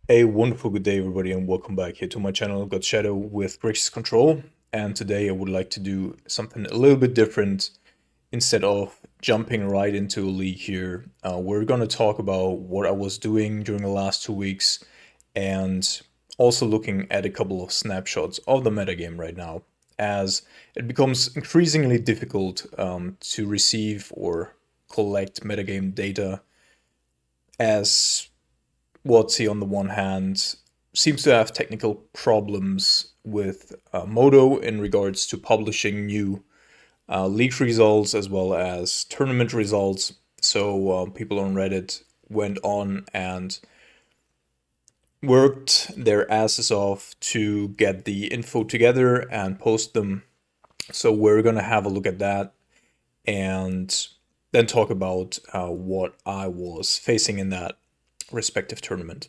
A wonderful good day, everybody, and welcome back here to my channel, God Shadow with Gracious Control. And today I would like to do something a little bit different. Instead of jumping right into a league here, we're going to talk about what I was doing during the last 2 weeks and also looking at a couple of snapshots of the metagame right now, as it becomes increasingly difficult to receive or collect metagame data, as WotC on the one hand seems to have technical problems with Modo in regards to publishing new league results as well as tournament results. So people on Reddit went on and worked their asses off to get the info together and post them. So we're gonna have a look at that and then talk about what I was facing in that respective tournament.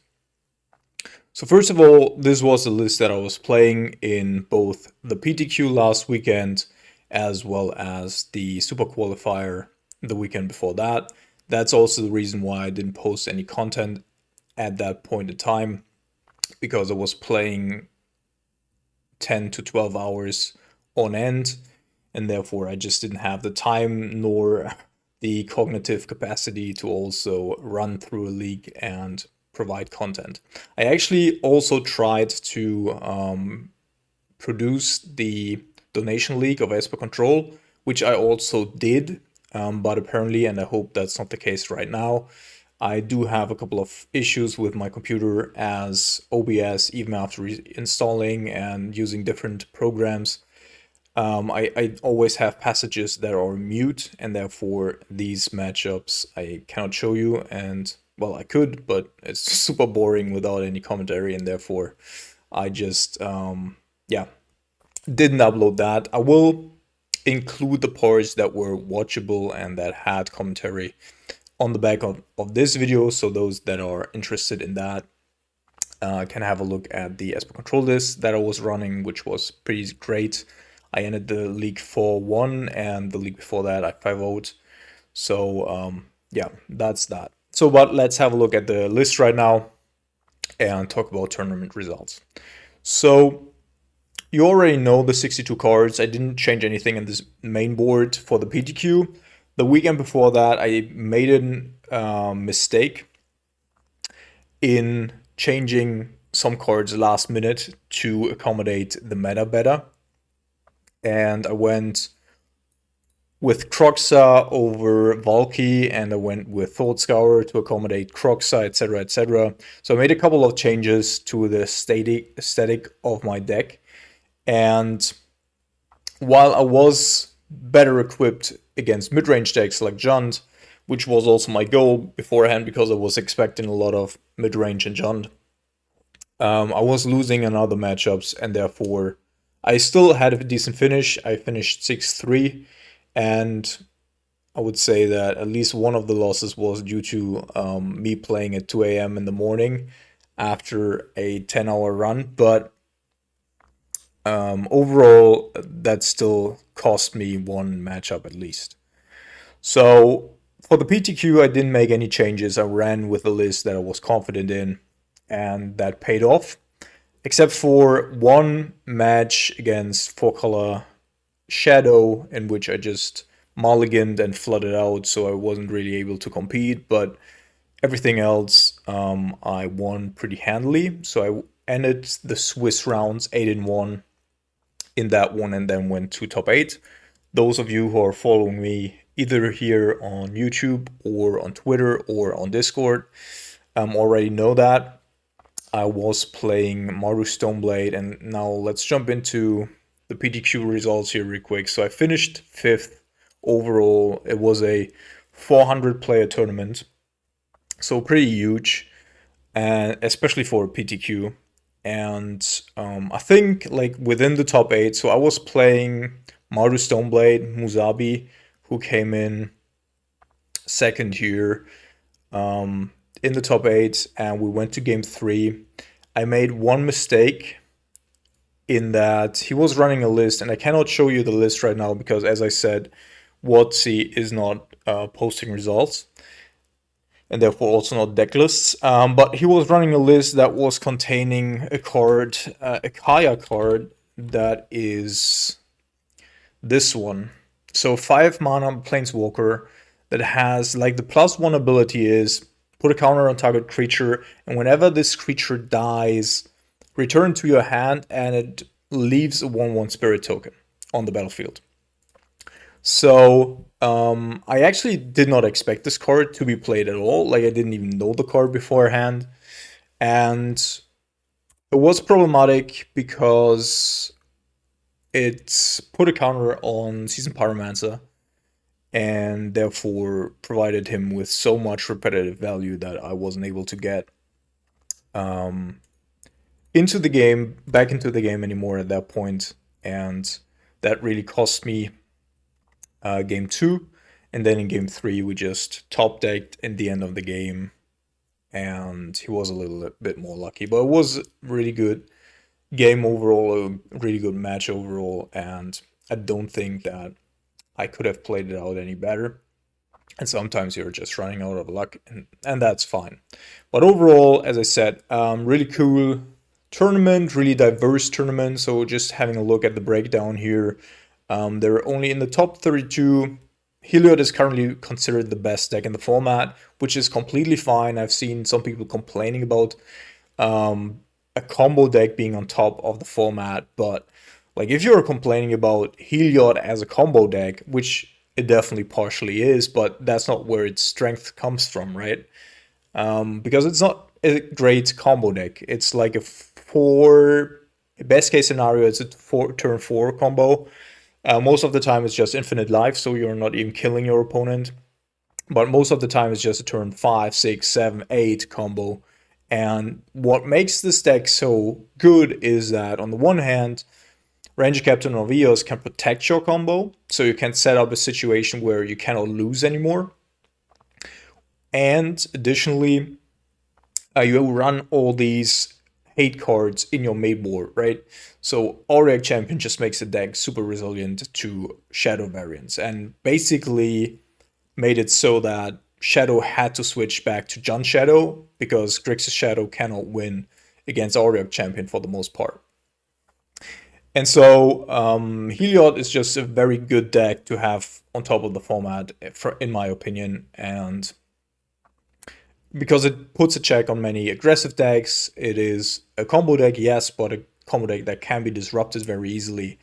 So first of all, this was a list that I was playing in both the Ptq last weekend as well as the Super Qualifier the weekend before that. That's also the reason why I didn't post any content at that point in time, because I was playing 10 to 12 hours on end, and therefore I just didn't have the time nor the cognitive capacity to also run through a league and provide content. I actually also tried to produce the donation league of Esper Control, which I also did, but apparently, and I hope that's not the case right now, I do have a couple of issues with my computer, as OBS, even after installing and using different programs, I always have passages that are mute, and therefore these matchups I cannot show you. And well, I could, but it's super boring without any commentary, and therefore I just yeah, didn't upload that. I will include the parts that were watchable and that had commentary on the back of this video, so those that are interested in that can have a look at the Esper Control list that I was running, which was pretty great. I ended the league 4-1, and the league before that I 5-0'd. So yeah, that's that. So but let's have a look at the list right now and talk about tournament results. So you already know the 62 cards. I didn't change anything in this main board for the Ptq. The weekend before that, I made a mistake in changing some cards last minute to accommodate the meta better. And I went with Croxa over Valky, and I went with Thought Scour to accommodate Croxa, etc., etc. So I made a couple of changes to the aesthetic of my deck, and while I was better equipped against mid-range decks like Jund, which was also my goal beforehand because I was expecting a lot of mid-range and Jund, I was losing in other matchups, and therefore I still had a decent finish. I finished 6-3, and I would say that at least one of the losses was due to me playing at 2 a.m. in the morning after a 10-hour run. But overall, that still cost me one matchup at least. So for the Ptq, I didn't make any changes. I ran with a list that I was confident in, and that paid off. Except for one match against 4-color Shadow, in which I just mulliganed and flooded out, so I wasn't really able to compete. But everything else, I won pretty handily. So I ended the Swiss rounds 8-1 in that one, and then went to top 8. Those of you who are following me either here on YouTube or on Twitter or on Discord already know that. I was playing Maru Stoneblade, and now let's jump into the Ptq results here real quick. So I finished 5th overall. It was a 400 player tournament, so pretty huge, and especially for a Ptq. And I think like within the top 8, so I was playing Maru Stoneblade, Musabi, who came in second here. In the top 8, and we went to game 3. I made one mistake in that he was running a list, and I cannot show you the list right now because, as I said, WotC is not posting results. and therefore also not deck lists. But he was running a list that was containing a card, a Kaya card, that is this one. So 5 mana Planeswalker that has, like, the +1 ability is put a counter on target creature, and whenever this creature dies, return to your hand, and it leaves a 1/1 spirit token on the battlefield. So I actually did not expect this card to be played at all. Like, I didn't even know the card beforehand, and it was problematic because it put a counter on Seasoned Pyromancer, and therefore provided him with so much repetitive value that I wasn't able to get into the game, back into the game anymore at that point, and that really cost me game 2. And then in game 3, we just top decked in the end of the game, and he was a little bit more lucky. But it was really good game overall, a really good match overall, and I don't think that I could have played it out any better. And sometimes you're just running out of luck, and that's fine. But overall, as I said, really cool tournament, really diverse tournament. So just having a look at the breakdown here, they're only in the top 32. Heliod is currently considered the best deck in the format, which is completely fine. I've seen some people complaining about a combo deck being on top of the format, but like, if you're complaining about Heliod as a combo deck, which it definitely partially is, but that's not where its strength comes from, right? Because it's not a great combo deck. It's like a best case scenario, it's a turn 4 combo. Most of the time it's just infinite life, so you're not even killing your opponent. But most of the time it's just a turn 5, 6, 7, 8 combo. And what makes this deck so good is that, on the one hand, Ranger Captain of Eos can protect your combo, so you can set up a situation where you cannot lose anymore. And additionally, you run all these hate cards in your main board, right? So Auric Champion just makes the deck super resilient to Shadow variants, and basically made it so that Shadow had to switch back to Jund Shadow, because Grixis Shadow cannot win against Auric Champion for the most part. And so Heliod is just a very good deck to have on top of the format, in my opinion, and because it puts a check on many aggressive decks. It is a combo deck, yes, but a combo deck that can be disrupted very easily,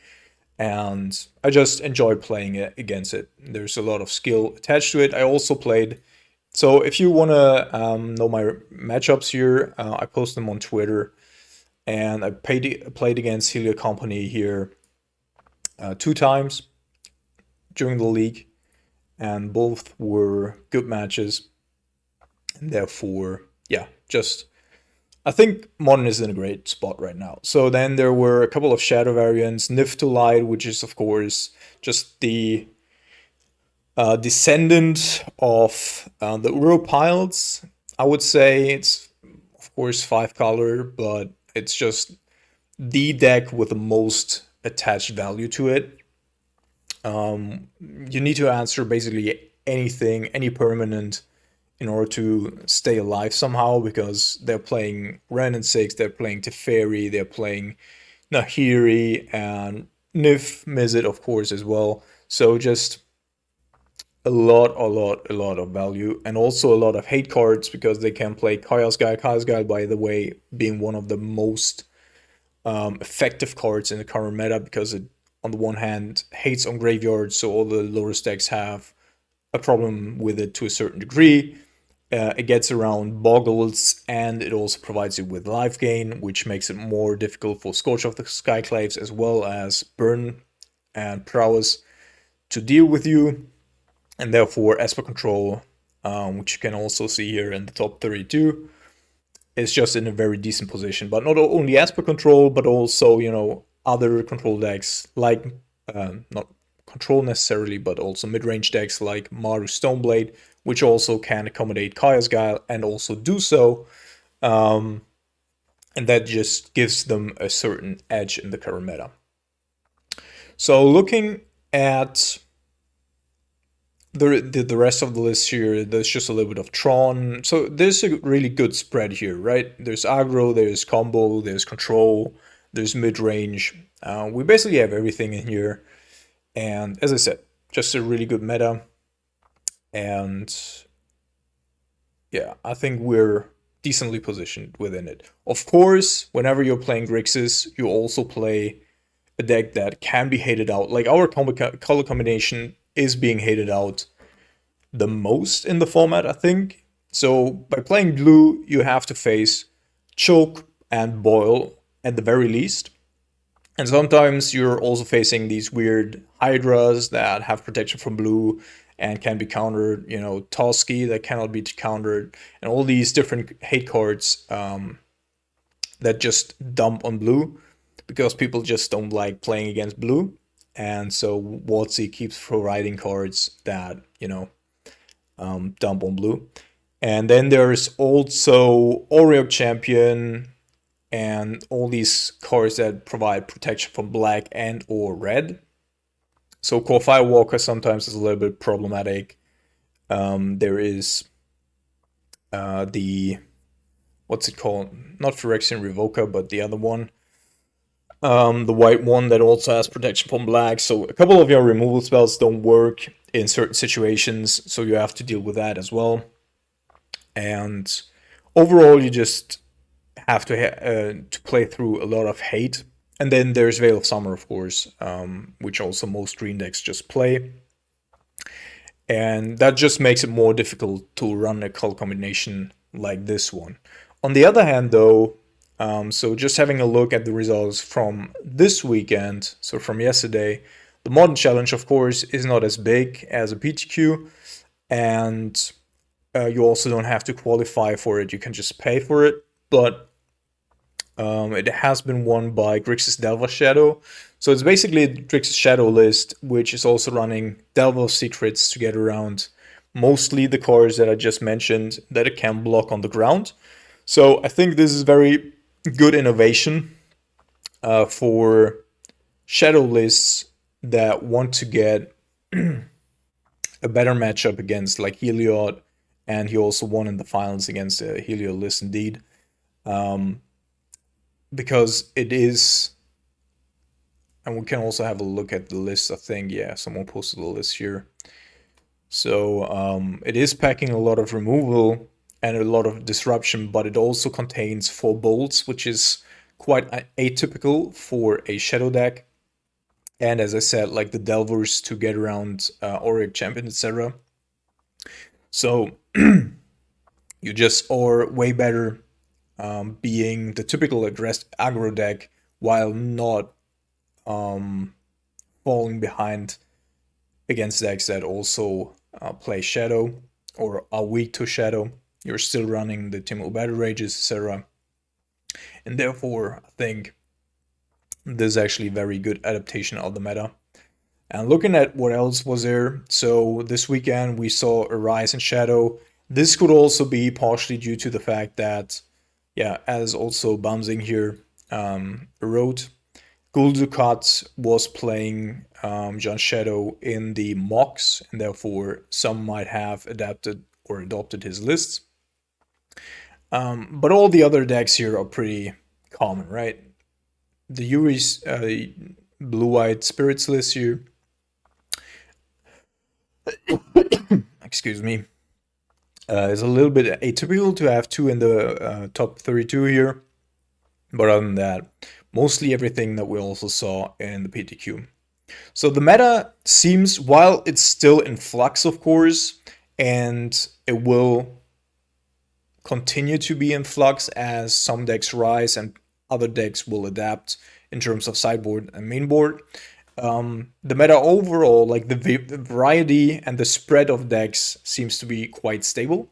and I just enjoy playing it against it. There's a lot of skill attached to it. I also played, so if you want to know my matchups here, I post them on Twitter. And I played against Heliod Company here 2 times during the league, and both were good matches. And therefore, yeah, just I think Modern is in a great spot right now. So then there were a couple of shadow variants, Nif to Light, which is of course just the descendant of the Uropiles. I would say it's of course 5-color, but it's just the deck with the most attached value to it. You need to answer basically anything, any permanent, in order to stay alive somehow, because they're playing Ren and 6, they're playing Teferi, they're playing Nahiri, and Nif Mizzet, of course, as well. So just a lot of value, and also a lot of hate cards, because they can play Chaos Guy. Chaos Guy, by the way, being one of the most effective cards in the current meta, because it, on the one hand, hates on graveyards, so all the lower decks have a problem with it to a certain degree. It gets around Boggles, and it also provides you with life gain, which makes it more difficult for Scourge of the Skyclaves as well as Burn and Prowess to deal with you. And therefore, Esper Control, which you can also see here in the top 32, is just in a very decent position. But not only Esper Control, but also, other control decks, like, not control necessarily, but also mid-range decks like Maru Stoneblade, which also can accommodate Chaos Guile and also do so. And that just gives them a certain edge in the current meta. So looking at the rest of the list here, there's just a little bit of Tron. So there's a really good spread here, right? There's aggro, there's combo, there's control, there's mid-range. We basically have everything in here. And as I said, just a really good meta. And yeah, I think we're decently positioned within it. Of course, whenever you're playing Grixis, you also play a deck that can be hated out. Like our color combination is being hated out the most in the format, I think. So by playing blue, you have to face choke and boil at the very least. And sometimes you're also facing these weird hydras that have protection from blue and can be countered, you know, Toski that cannot be countered, and all these different hate cards that just dump on blue because people just don't like playing against blue. And so WotC keeps providing cards that, you know, dump on blue. And then there's also Oreo Champion and all these cards that provide protection from black and or red. So Core Firewalker sometimes is a little bit problematic. There is the, what's it called? Not Phyrexian Revoker, but the other one. The white one that also has protection from black. So a couple of your removal spells don't work in certain situations, so you have to deal with that as well. And overall, you just have to play through a lot of hate. And then there's Veil of Summer, of course, which also most green decks just play. And that just makes it more difficult to run a color combination like this one. On the other hand, though, so just having a look at the results from this weekend, so from yesterday, the Modern Challenge, of course, is not as big as a Ptq, and you also don't have to qualify for it, you can just pay for it, but it has been won by Grixis Delver Shadow. So it's basically a Grixis Shadow list, which is also running Delver Secrets to get around mostly the cards that I just mentioned that it can block on the ground. So I think this is very good innovation for Shadow lists that want to get a better matchup against like Heliod, and he also won in the finals against a Heliod list indeed. Because it is, and we can also have a look at the list, I think, yeah, someone posted the list here. So it is packing a lot of removal and a lot of disruption, but it also contains 4 bolts, which is quite atypical for a Shadow deck. And as I said, like the Delvers to get around Auric Champion, etc. So you just are way better being the typical aggressive aggro deck while not falling behind against decks that also play Shadow or are weak to Shadow. You're still running the Timul Battle Rages, etc. And therefore, I think this is actually a very good adaptation of the meta. And looking at what else was there, so this weekend we saw a rise in Shadow. This could also be partially due to the fact that, yeah, as also Bamsing here wrote, Guldukat was playing John Shadow in the mocks, and therefore some might have adapted or adopted his lists. But all the other decks here are pretty common, right? The Yuri's blue-white spirits list here. Excuse me. Is a little bit atypical to have 2 in the top 32 here. But other than that, mostly everything that we also saw in the PTQ. So the meta seems, while it's still in flux, of course, and it will continue to be in flux as some decks rise and other decks will adapt in terms of sideboard and mainboard. The meta overall, like the variety and the spread of decks seems to be quite stable.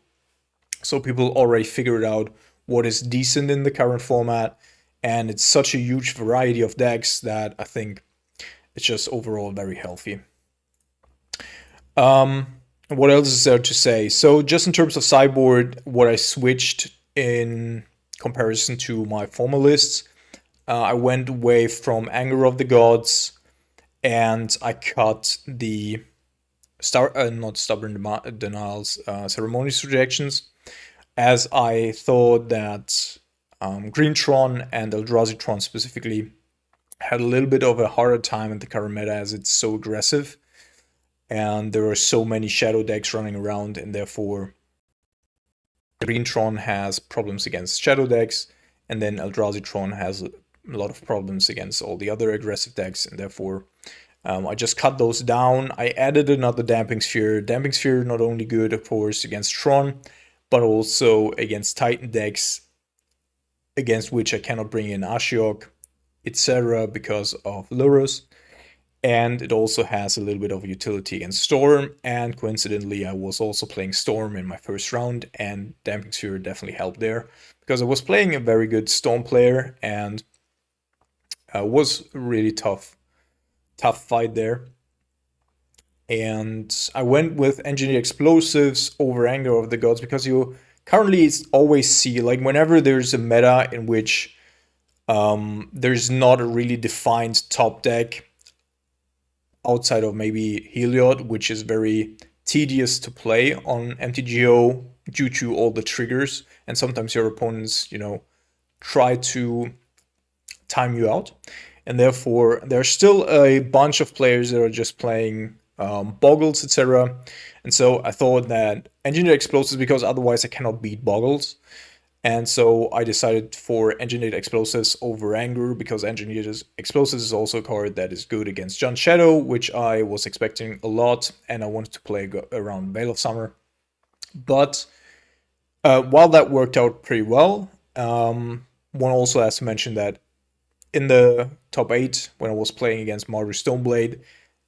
So people already figured out what is decent in the current format, and it's such a huge variety of decks that I think it's just overall very healthy. What else is there to say? So just in terms of sideboard, what I switched in comparison to my former lists, I went away from Anger of the Gods, and I cut the not stubborn denials, ceremonious rejections, as I thought that Green Tron and Eldrazi Tron specifically had a little bit of a harder time in the current meta as it's so aggressive, and there are so many shadow decks running around, and therefore Green Tron has problems against shadow decks, and then Eldrazi Tron has a lot of problems against all the other aggressive decks, and therefore I just cut those down. I added another Damping Sphere. Damping Sphere not only good, of course, against Tron, but also against Titan decks, against which I cannot bring in Ashiok, etc. because of Lurrus. And it also has a little bit of utility against Storm, and coincidentally I was also playing Storm in my first round, and Damping Sphere definitely helped there, because I was playing a very good Storm player, and was a really tough fight there. And I went with Engineered Explosives over Anger of the Gods, because you currently always see, like, whenever there's a meta in which there's not a really defined top deck, outside of maybe Heliod, which is very tedious to play on MTGO due to all the triggers, and sometimes your opponents, try to time you out. And therefore, there's still a bunch of players that are just playing Boggles, etc. And so I thought that Engineered Explosives, because otherwise I cannot beat Boggles. And so I decided for Engineered Explosives over Anger, because Engineered Explosives is also a card that is good against Jund Shadow, which I was expecting a lot, and I wanted to play around Veil of Summer. But while that worked out pretty well, one also has to mention that in the top 8, when I was playing against Mardu Stoneblade,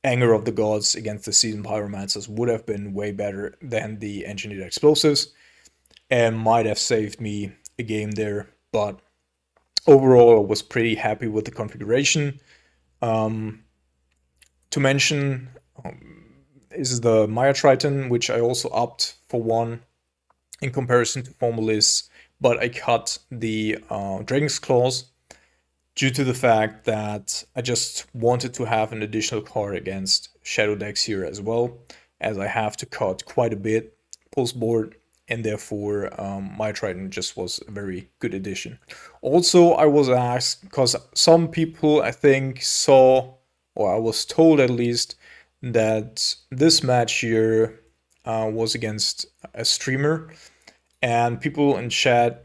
Anger of the Gods against the Seasoned Pyromancers would have been way better than the Engineered Explosives, and might have saved me a game there. But overall, I was pretty happy with the configuration. To mention is the Maya Triton, which I also upped for 1 in comparison to Formalists, but I cut the Dragon's Claws due to the fact that I just wanted to have an additional card against shadow decks here as well, as I have to cut quite a bit post-board, and therefore my Triton just was a very good addition. Also, I was asked, because some people I think saw, or I was told at least, that this match here was against a streamer, and people in chat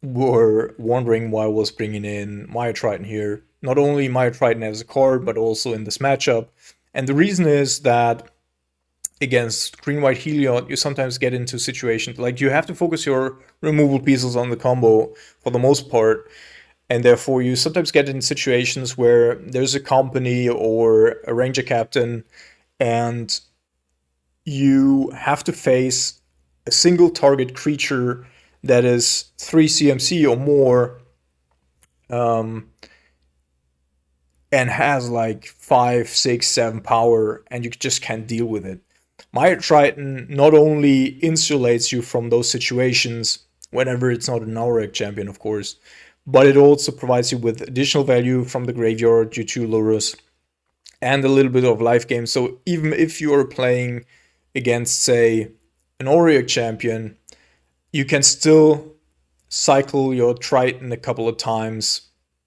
were wondering why I was bringing in Maya Triton here. Not only Maya Triton as a card, but also in this matchup. And the reason is that against Green-White Heliod, you sometimes get into situations like you have to focus your removal pieces on the combo for the most part, and therefore you sometimes get in situations where there's a company or a ranger captain, and you have to face a single target creature that is 3 CMC or more, and has like 5, 6, 7 power, and you just can't deal with it. Maya Triton not only insulates you from those situations whenever it's not an Auric champion, of course, but it also provides you with additional value from the graveyard due to Lurrus and a little bit of life gain. So even if you are playing against, say, an Auric champion, you can still cycle your Triton a couple of times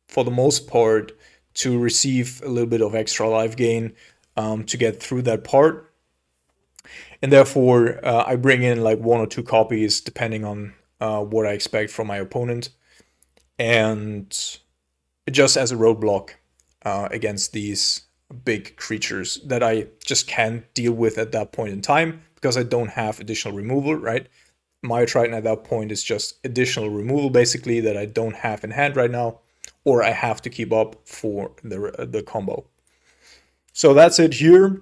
for the most part to receive a little bit of extra life gain to get through that part. And therefore, I bring in like 1 or 2 copies depending on what I expect from my opponent, and just as a roadblock against these big creatures that I just can't deal with at that point in time because I don't have additional removal, right? Maya Triton at that point is just additional removal basically that I don't have in hand right now, or I have to keep up for the combo. So that's it here.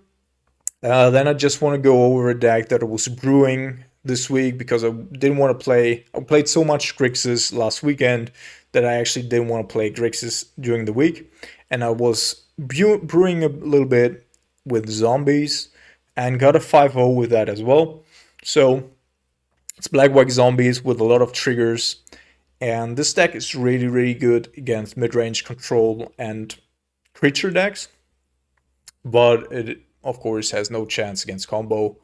Then I just want to go over a deck that I was brewing this week because I didn't want to play. I played so much Grixis last weekend that I actually didn't want to play Grixis during the week. And I was brewing a little bit with zombies and got a 5-0 with that as well. So it's black-white zombies with a lot of triggers. And this deck is really, really good against mid-range control and creature decks. But it of course, has no chance against combo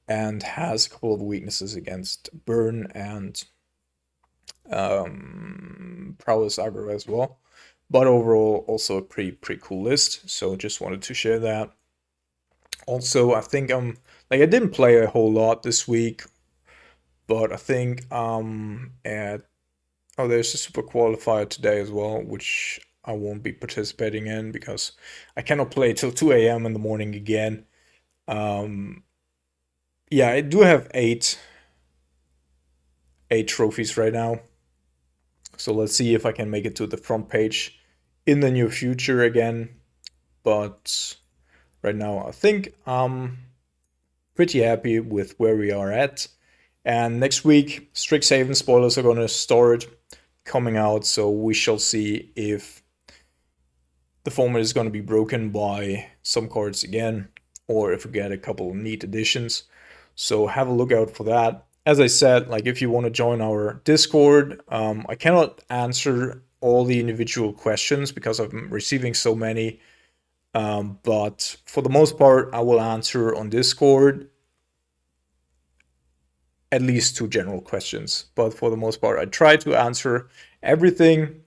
and has a couple of weaknesses against burn and prowess aggro as well. But overall, also a pretty cool list. So just wanted to share that. Also, I think I didn't play a whole lot this week, but I think there's a super qualifier today as well, which I won't be participating in because I cannot play till 2 a.m. in the morning again. Yeah, I do have eight trophies right now. So let's see if I can make it to the front page in the near future again. But right now, I think I'm pretty happy with where we are at. And next week, Strixhaven spoilers are going to start coming out. So we shall see if the format is going to be broken by some cards again, or if we get a couple of neat additions. So have a look out for that. As I said, like if you want to join our Discord, I cannot answer all the individual questions because I'm receiving so many. But for the most part, I will answer on Discord at least 2 general questions. But for the most part, I try to answer everything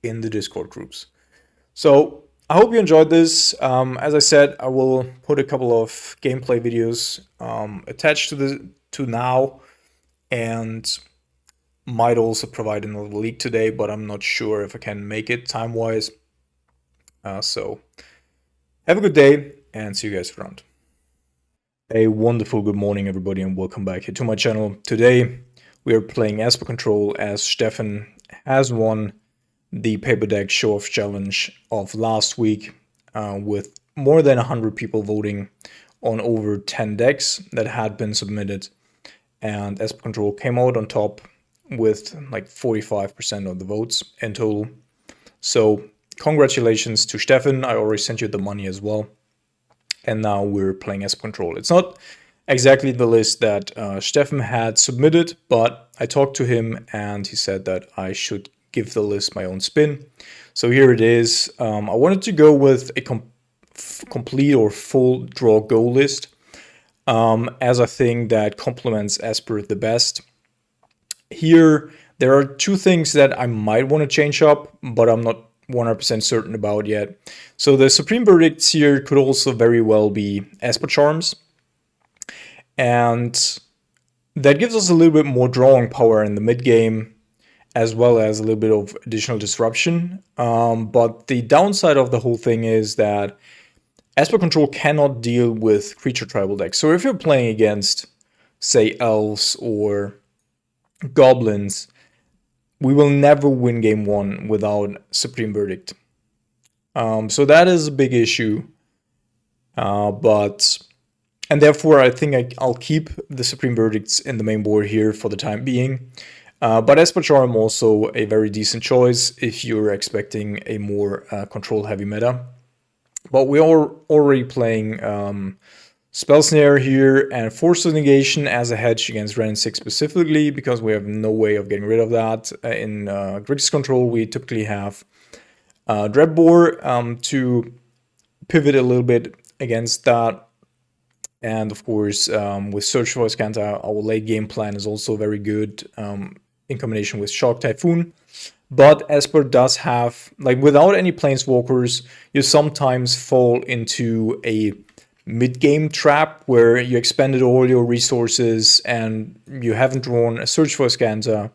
in the Discord groups. So I hope you enjoyed this. As I said, I will put a couple of gameplay videos attached to now, and might also provide another leak today, but I'm not sure if I can make it time-wise. So have a good day, and see you guys around. A wonderful good morning, everybody, and welcome back here to my channel. Today we are playing Esper Control as Stefan has won the paper deck show-off challenge of last week with more than 100 people voting on over 10 decks that had been submitted, and Esper Control came out on top with like 45% of the votes in total. So congratulations to Stefan. I already sent you the money as well. And now we're playing Esper Control. It's not exactly the list that Stefan had submitted, but I talked to him and he said that I should give the list my own spin. So here it is. I wanted to go with a complete or full draw go list, as I think that complements Esper the best. Here, there are 2 things that I might want to change up, but I'm not 100% certain about yet. So the Supreme Verdicts here could also very well be Esper Charms. And that gives us a little bit more drawing power in the mid game, as well as a little bit of additional disruption. But the downside of the whole thing is that Esper Control cannot deal with creature tribal decks. So if you're playing against, say, elves or goblins, we will never win game 1 without Supreme Verdict. So that is a big issue. And therefore, I think I'll keep the Supreme Verdicts in the main board here for the time being. But Esper Charm also a very decent choice if you're expecting a more control-heavy meta. But we are already playing Spell Snare here and Force of Negation as a hedge against Ren 6 specifically, because we have no way of getting rid of that. In Grixis Control, we typically have Dreadbore to pivot a little bit against that. And of course, with Search for Iskanta, our late game plan is also very good in combination with Shock Typhoon. But Esper does have, like, without any Planeswalkers, you sometimes fall into a mid-game trap where you expended all your resources and you haven't drawn a Search for Iskanta,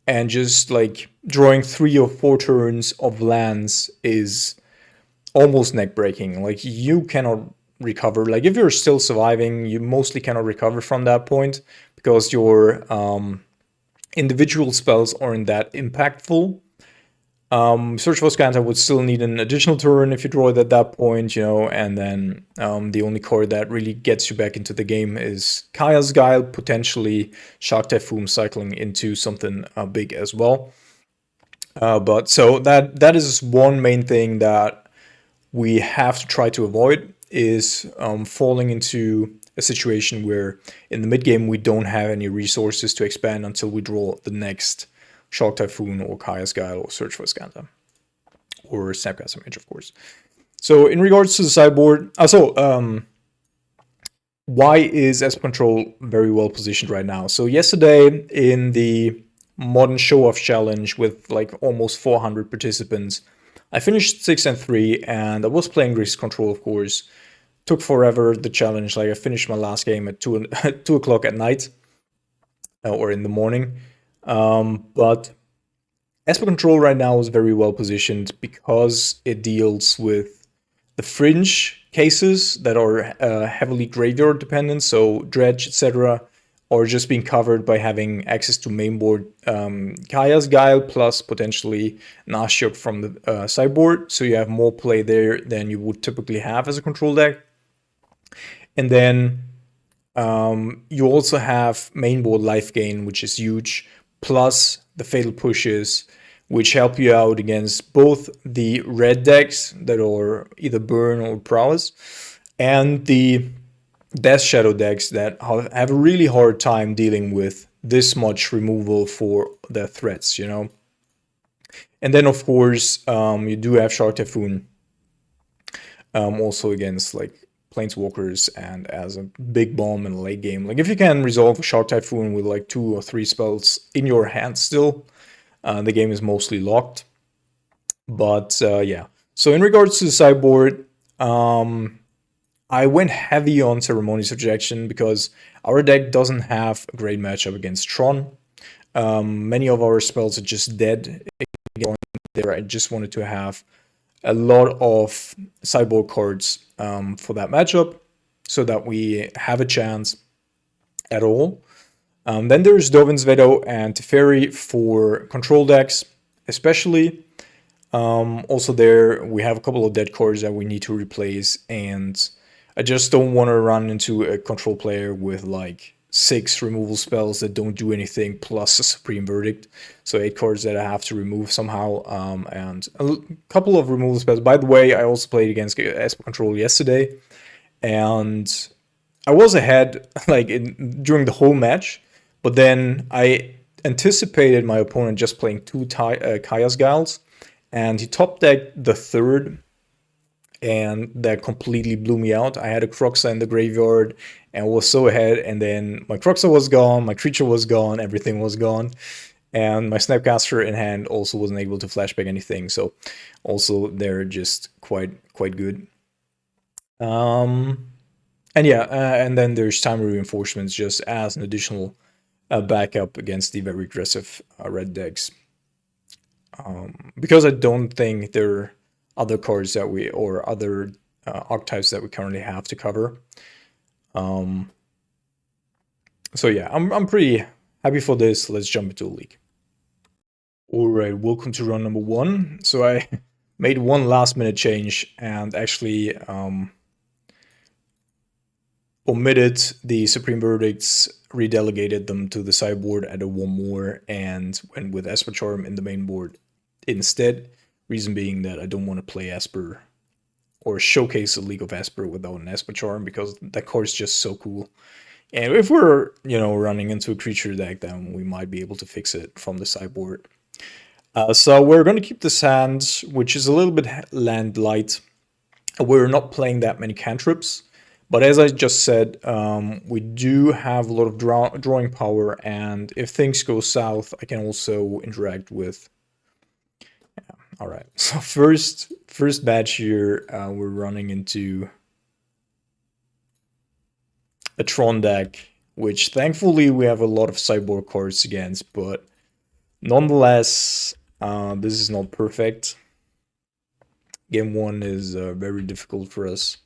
and just like drawing 3 or 4 turns of lands is almost neck-breaking. Like, you cannot recover. Like, if you're still surviving, you mostly cannot recover from that point because your individual spells aren't that impactful. Search for Iskanta would still need an additional turn if you draw it at that point, you know, and then the only card that really gets you back into the game is Kaya's Guile, potentially Shock Typhoon cycling into something big as well. But so that is one main thing that we have to try to avoid, is falling into a situation where in the mid game we don't have any resources to expand until we draw the next Shock Typhoon or Kaya's Guile or Search for Iskanta or Snapcaster Mage, of course. So in regards to the sideboard, why is Esper Control very well positioned right now? So yesterday in the Modern Show-Off Challenge with like almost 400 participants, I finished 6-3, and I was playing Risk Control, of course. Took forever, the challenge. Like I finished my last game at 2 o'clock at night or in the morning. But Esper Control right now is very well positioned because it deals with the fringe cases that are heavily graveyard dependent, so Dredge, etc., are just being covered by having access to mainboard Kaya's Guile plus potentially Nashiok from the sideboard, so you have more play there than you would typically have as a control deck. And then you also have mainboard life gain, which is huge, plus the fatal pushes, which help you out against both the red decks that are either burn or prowess, and the Death Shadow decks that have a really hard time dealing with this much removal for their threats, you know. And then, of course, you do have Shark Typhoon also against like Planeswalkers and as a big bomb in the late game. Like if you can resolve a Shark Typhoon with like 2 or 3 spells in your hand still, the game is mostly locked. But yeah. So in regards to the sideboard, I went heavy on Ceremonious Rejection because our deck doesn't have a great matchup against Tron. Many of our spells are just dead. There, I just wanted to have a lot of sideboard cards for that matchup so that we have a chance at all. Then there's Dovin's Veto and Teferi for control decks, especially. Also there, we have a couple of dead cards that we need to replace, and I just don't want to run into a control player with like 6 removal spells that don't do anything plus a Supreme Verdict. So 8 cards that I have to remove somehow, and a couple of removal spells. By the way, I also played against Esper Control yesterday, and I was ahead like during the whole match, but then I anticipated my opponent just playing 2 Kaya's Guiles, and he top decked the third, and that completely blew me out. I had a Croxa in the graveyard and was so ahead, and then my Croxa was gone, my creature was gone, everything was gone, and my Snapcaster in hand also wasn't able to flashback anything. So also they're just quite good. And yeah, and then there's Timer Reinforcements just as an additional backup against the very aggressive red decks. Because I don't think there are other cards that we, or other archetypes that we currently have to cover. So yeah, I'm pretty happy for this. Let's jump into the league. Alright, welcome to run number 1. So I made one last minute change and actually omitted the Supreme Verdicts, redelegated them to the sideboard, added 1 more, and went with Esper Charm in the main board instead. Reason being that I don't want to play Esper or showcase a League of Esper without an Esper Charm, because that card is just so cool. And if we're, you know, running into a creature deck, then we might be able to fix it from the sideboard. So we're going to keep this hand, which is a little bit land light. We're not playing that many cantrips, but as I just said, we do have a lot of drawing power, and if things go south, I can also interact with. Yeah. All right. So first batch here, we're running into a Tron deck, which thankfully we have a lot of sideboard cards against, but nonetheless, this is not perfect. Game 1 is very difficult for us,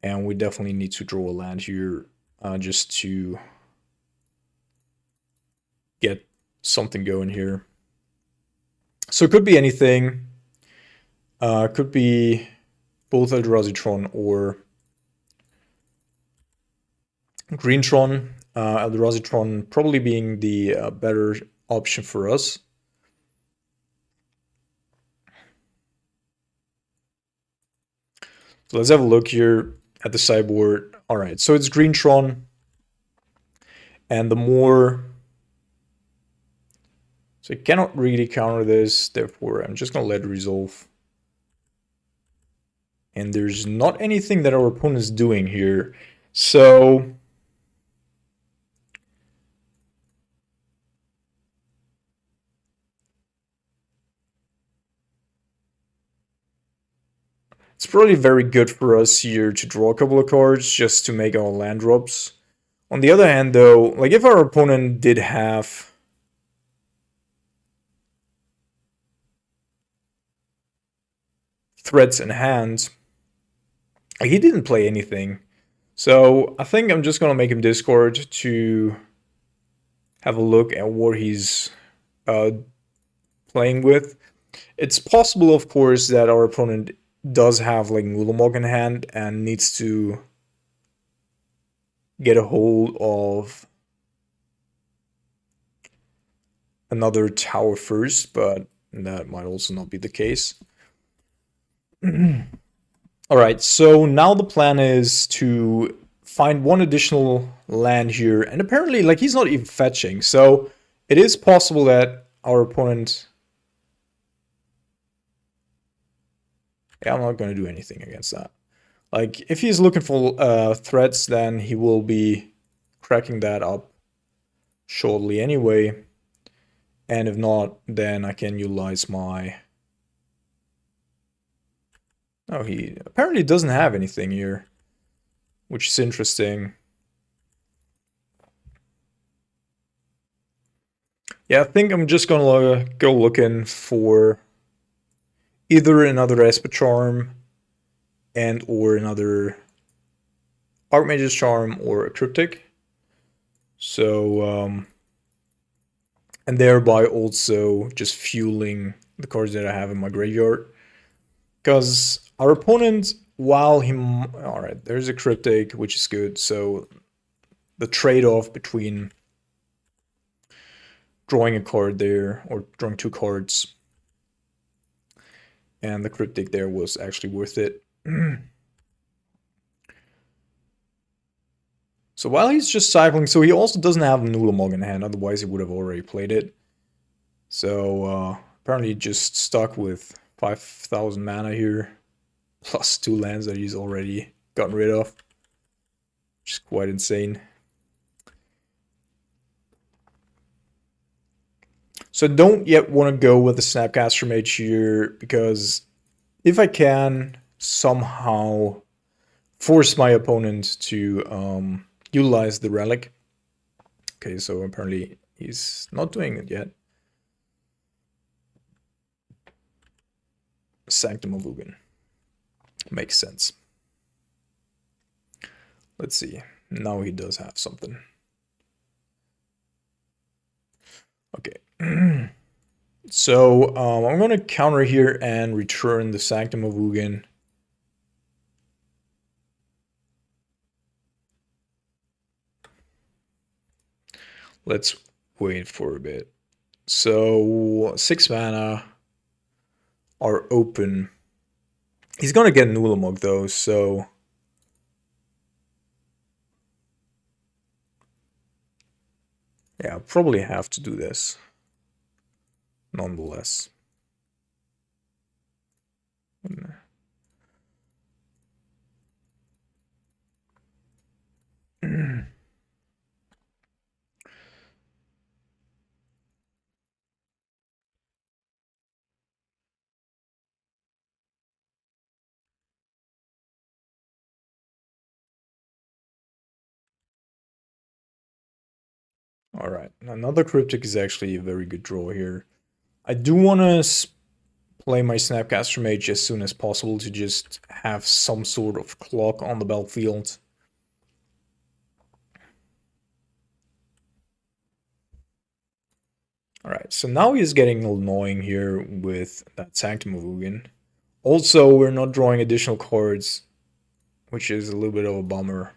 and we definitely need to draw a land here just to get something going here. So it could be anything. Could be both Eldrazi Tron or Green Tron. Eldrazi Tron probably being the better option for us. So let's have a look here at the sideboard. All right, so it's Green Tron, and the more, so I cannot really counter this, therefore I'm just gonna let it resolve. And there's not anything that our opponent's doing here. So it's probably very good for us here to draw a couple of cards just to make our land drops. On the other hand, though, like if our opponent did have threats in hand, he didn't play anything. So I think I'm just gonna make him discard to have a look at what he's playing with. It's possible, of course, that our opponent does have like Mulamog in hand and needs to get a hold of another tower first, but that might also not be the case. Alright, so now the plan is to find one additional land here, and apparently, like, he's not even fetching, so it is possible that our opponent... Yeah, I'm not going to do anything against that. Like, if he's looking for threats, then he will be cracking that up shortly anyway. And if not, then I can utilize my... Oh, he apparently doesn't have anything here, which is interesting. Yeah, I think I'm just gonna go looking for either another Esper Charm and or another Archmage's Charm or a Cryptic. So, and thereby also just fueling the cards that I have in my graveyard. Because our opponent, while he... Alright, there's a Cryptic, which is good. So the trade-off between drawing a card there, or drawing 2 cards, and the Cryptic there was actually worth it. So while he's just cycling, so he also doesn't have Nulamog in hand, otherwise he would have already played it. So apparently just stuck with 5,000 mana here, plus 2 lands that he's already gotten rid of, which is quite insane. So I don't yet want to go with the Snapcaster Mage here, because if I can somehow force my opponent to utilize the Relic. Okay, so apparently he's not doing it yet. Sanctum of Ugin. Makes sense. Let's see. Now he does have something. Okay. So I'm going to counter here and return the Sanctum of Ugin. Let's wait for a bit. So 6 mana are open. He's going to get Nulamog though, so... Yeah, I'll probably have to do this. Nonetheless. Alright, another Cryptic is actually a very good draw here. I do want to play my Snapcaster Mage as soon as possible to just have some sort of clock on the battlefield. Alright, so now he's getting annoying here with that Sanctum of Ugin. Also, we're not drawing additional cards, which is a little bit of a bummer.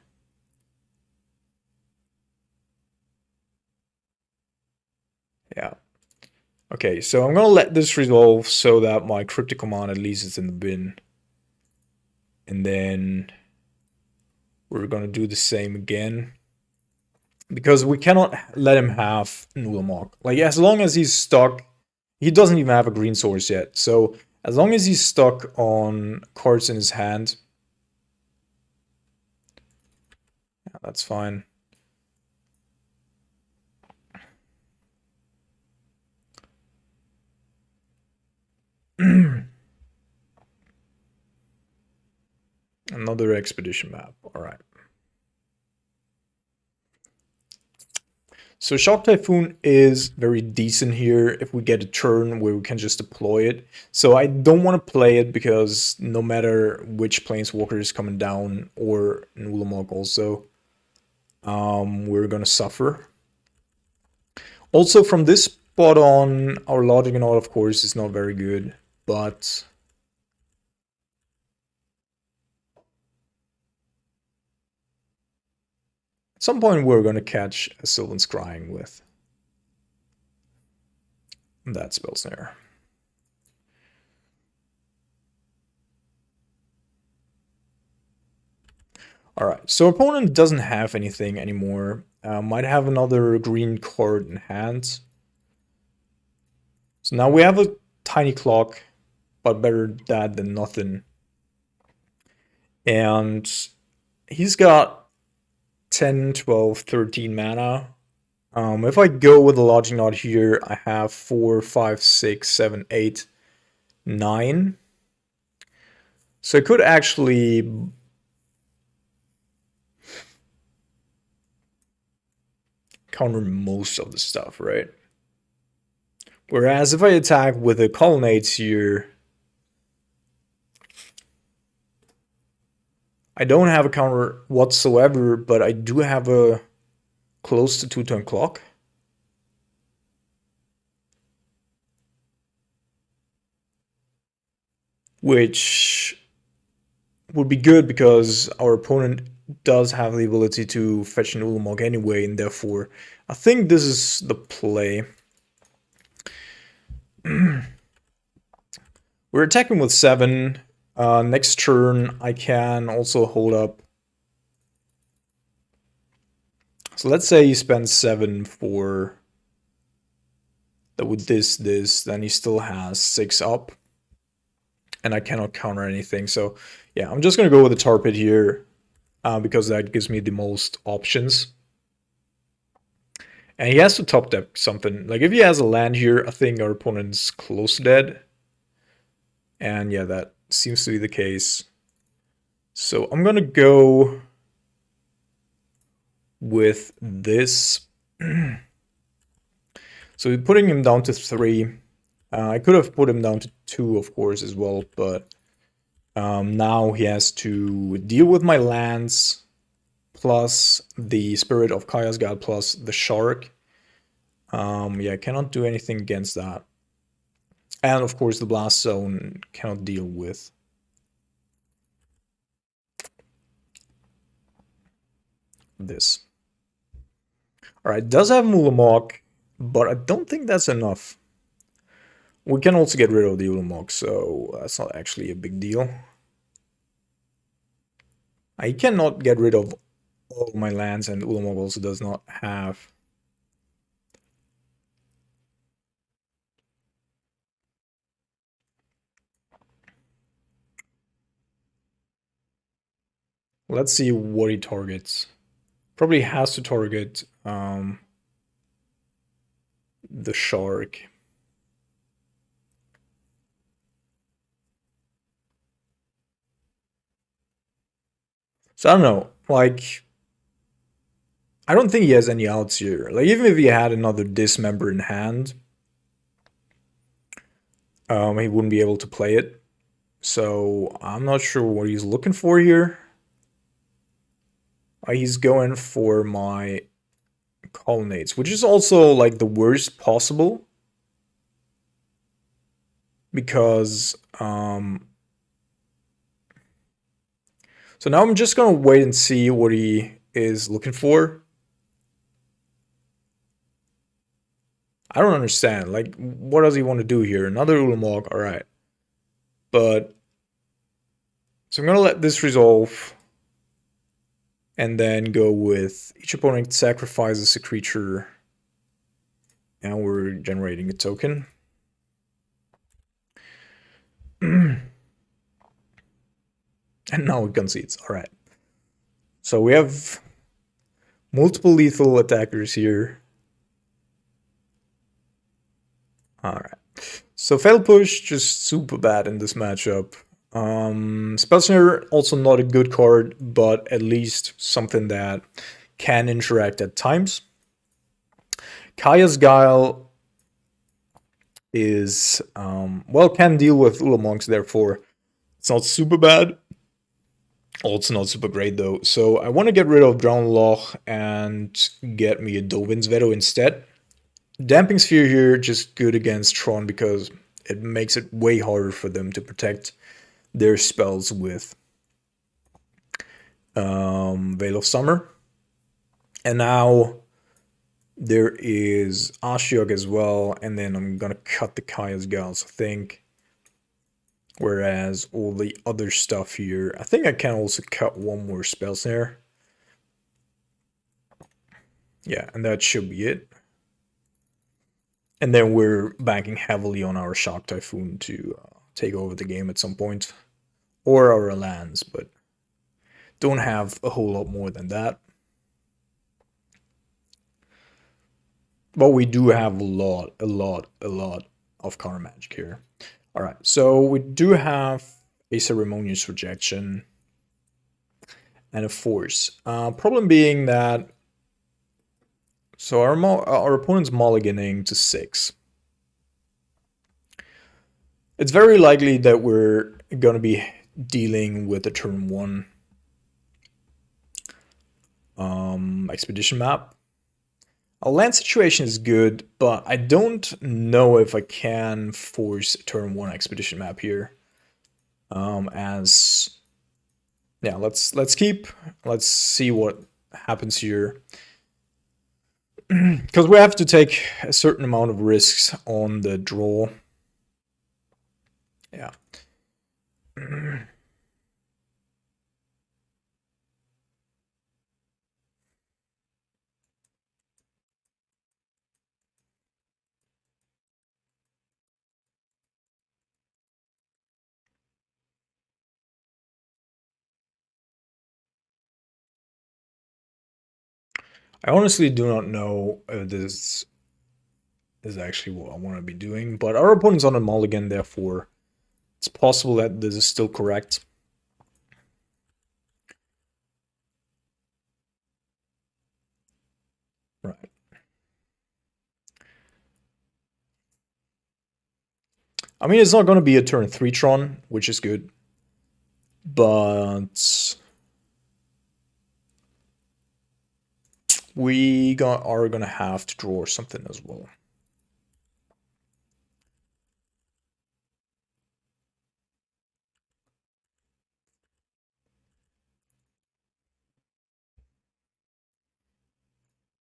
Yeah. Okay, so I'm gonna let this resolve so that my Cryptic Command at least is in the bin. And then we're gonna do the same again. Because we cannot let him have Nulamog. Like, as long as he's stuck, he doesn't even have a green source yet. So As long as he's stuck on cards in his hand, yeah, that's fine. Another expedition map. All right. So Shock Typhoon is very decent here if we get a turn where we can just deploy it. So I don't want to play it because no matter which Planeswalker is coming down, or an Ulamog also, we're gonna suffer. Also from this spot on, our Logic and all, of course, is not very good, but at some point we're gonna catch a Sylvan Scrying with that Spell Snare. Alright, so opponent doesn't have anything anymore. Might have another green card in hand. So now we have a tiny clock, but better that than nothing. And he's got 10, 12, 13 mana. If I go with the Logic Knot here, I have 4, 5, 6, 7, 8, 9. So I could actually counter most of the stuff, right? Whereas if I attack with the Colonnades here, I don't have a counter whatsoever, but I do have a close to 2-turn clock. Which would be good because our opponent does have the ability to fetch an Ulamog anyway, and therefore I think this is the play. We're attacking with 7. Next turn I can also hold up. So let's say he spends 7 for with this, then he still has 6 up. And I cannot counter anything. So yeah, I'm just gonna go with the Tar Pit here because that gives me the most options. And he has to top deck something. Like if he has a land here, I think our opponent's close to dead. And yeah, that seems to be the case. So I'm gonna go with this. So we're putting him down to 3. I could have put him down to 2, of course, as well, but now he has to deal with my lands, plus the Spirit of Chaos God, plus the Shark. Yeah, I cannot do anything against that. And of course, the Blast Zone cannot deal with this. Alright, does have Ulamog, but I don't think that's enough. We can also get rid of the Ulamog, so that's not actually a big deal. I cannot get rid of all my lands, and Ulamog also does not have. Let's see what he targets. Probably has to target the Shark. So I don't know, like, I don't think he has any outs here. Like, even if he had another Dismember in hand, he wouldn't be able to play it. So I'm not sure what he's looking for here. He's going for my Colonnades, which is also like the worst possible. Because so now I'm just gonna wait and see what he is looking for. I don't understand. Like, what does he want to do here? Another Ulamog, alright. But so I'm gonna let this resolve. And then go with each opponent sacrifices a creature. And we're generating a token. And now it concedes. All right. So we have multiple lethal attackers here. All right. So fail push, just super bad in this matchup. Spellslinger, also not a good card, but at least something that can interact at times. Kaya's Guile is, well, can deal with Ula Monks, therefore it's not super bad. Also not super great though. So I want to get rid of Drown Loch and get me a Dovin's Veto instead. Damping Sphere here, just good against Tron because it makes it way harder for them to protect their spells with Veil of Summer. And now there is Ashiok as well, and then I'm gonna cut the Kaya's Gals, I think. Whereas all the other stuff here, I think I can also cut one more spell snare. Yeah, and that should be it. And then we're banking heavily on our Shock Typhoon to take over the game at some point. Or our lands, but don't have a whole lot more than that. But we do have a lot of counter magic here. All right, so we do have a Ceremonious Rejection and a Force. Problem being that, so our opponent's mulliganing to 6. It's very likely that we're going to be dealing with a turn 1 expedition map. Our land situation is good, but I don't know if I can force a turn 1 expedition map here. As yeah, let's see what happens here. Because we have to take a certain amount of risks on the draw. Yeah. I honestly do not know if this is actually what I want to be doing, but our opponent's on a mulligan, therefore it's possible that this is still correct. Right. I mean, it's not going to be a turn 3 Tron, which is good, but we are going to have to draw something as well.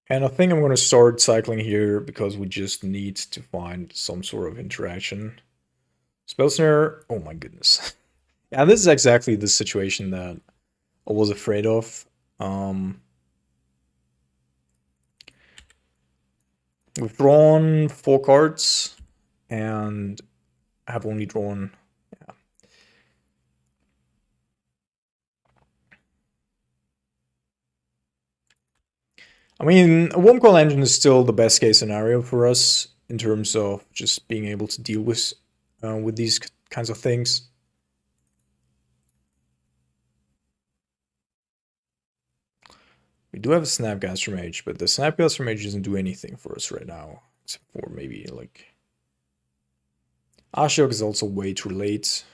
And I think I'm going to start cycling here because we just need to find some sort of interaction. Spell Snare, oh my goodness. Yeah, this is exactly the situation that I was afraid of. We've drawn 4 cards and have only drawn, yeah. I mean, a Wormcoil Engine is still the best case scenario for us in terms of just being able to deal with these kinds of things. We do have a Snapcaster Mage, but the Snapcaster Mage doesn't do anything for us right now, except for maybe like Ashiok is also way too late.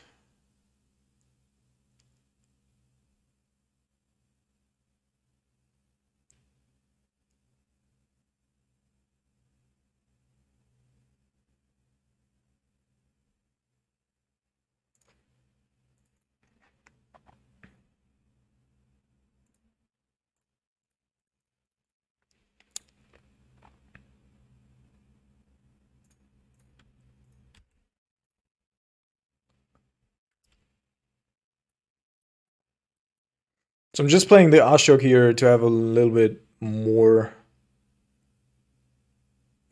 So I'm just playing the Ashiok here to have a little bit more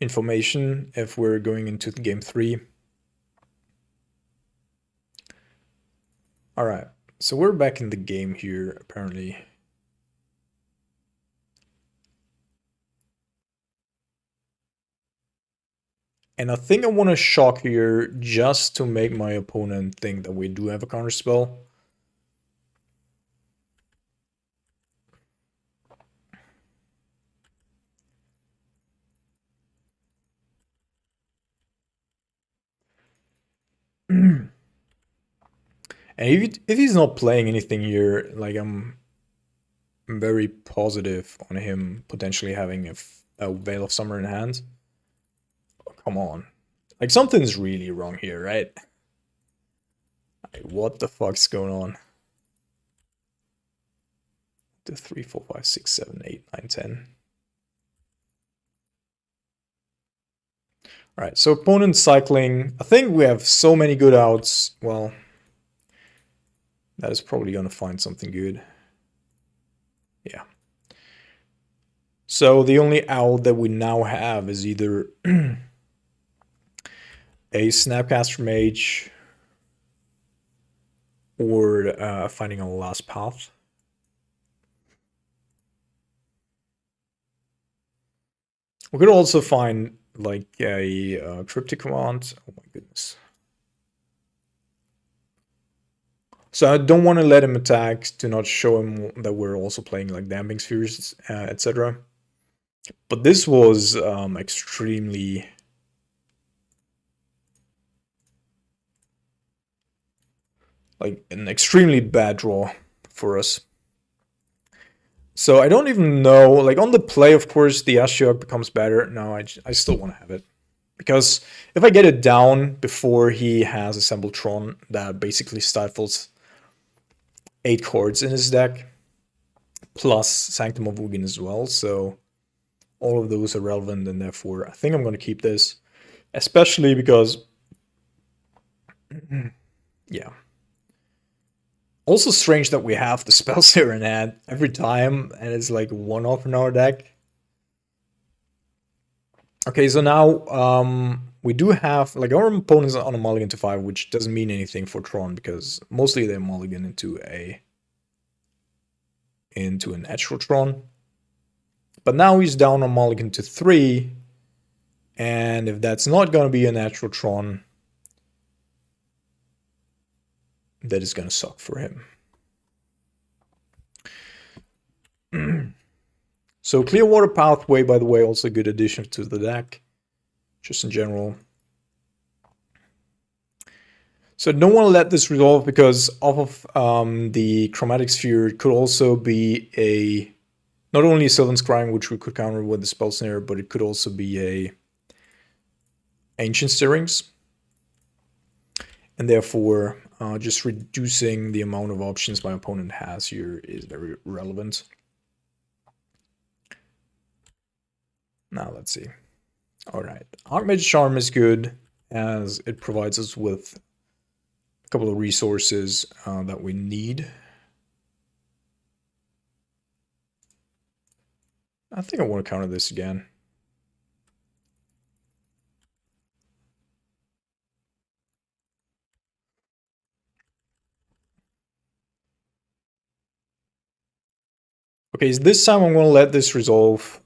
information if we're going into game 3. All right, so we're back in the game here, apparently. And I think I want to shock here just to make my opponent think that we do have a counter spell. And if he's not playing anything here, like I'm very positive on him potentially having a Veil of Summer in hand. Oh, come on. Like something's really wrong here, right? Like, what the fuck's going on? 2, 3, 4, 5, 6, 7, 8, 9, 10. Alright, so opponent cycling. I think we have so many good outs. Well, that is probably going to find something good. Yeah. So the only out that we now have is either a Snapcaster Mage or finding a last path. We could also find like a cryptic command. Oh my goodness. So I don't want to let him attack to not show him that we're also playing like Damping Spheres, etc. But this was extremely... like an extremely bad draw for us. So I don't even know, like on the play, of course, the Ashiok becomes better. No, I still want to have it. Because if I get it down before he has Assembled Tron, that basically stifles 8 cards in his deck, plus Sanctum of Ugin as well, so all of those are relevant, and therefore I think I'm going to keep this. Especially because, yeah. Also strange that we have the Spellseer in hand every time, and it's like one-off in our deck. Okay, so now we do have, like, our opponents on a mulligan to 5, which doesn't mean anything for Tron, because mostly they mulligan into a natural Tron. But now he's down on mulligan to 3, and if that's not going to be a natural Tron, that is going to suck for him. So Clearwater Pathway, by the way, also a good addition to the deck, just in general. So I don't want to let this resolve because off of the Chromatic Sphere, it could also be a, not only a Sylvan Scrying, which we could counter with the Spell Snare, but it could also be a Ancient Stirrings. And therefore, just reducing the amount of options my opponent has here is very relevant. Now, let's see. All right. Archmage Charm is good, as it provides us with a couple of resources that we need. I think I want to counter this again. Okay, so this time I'm going to let this resolve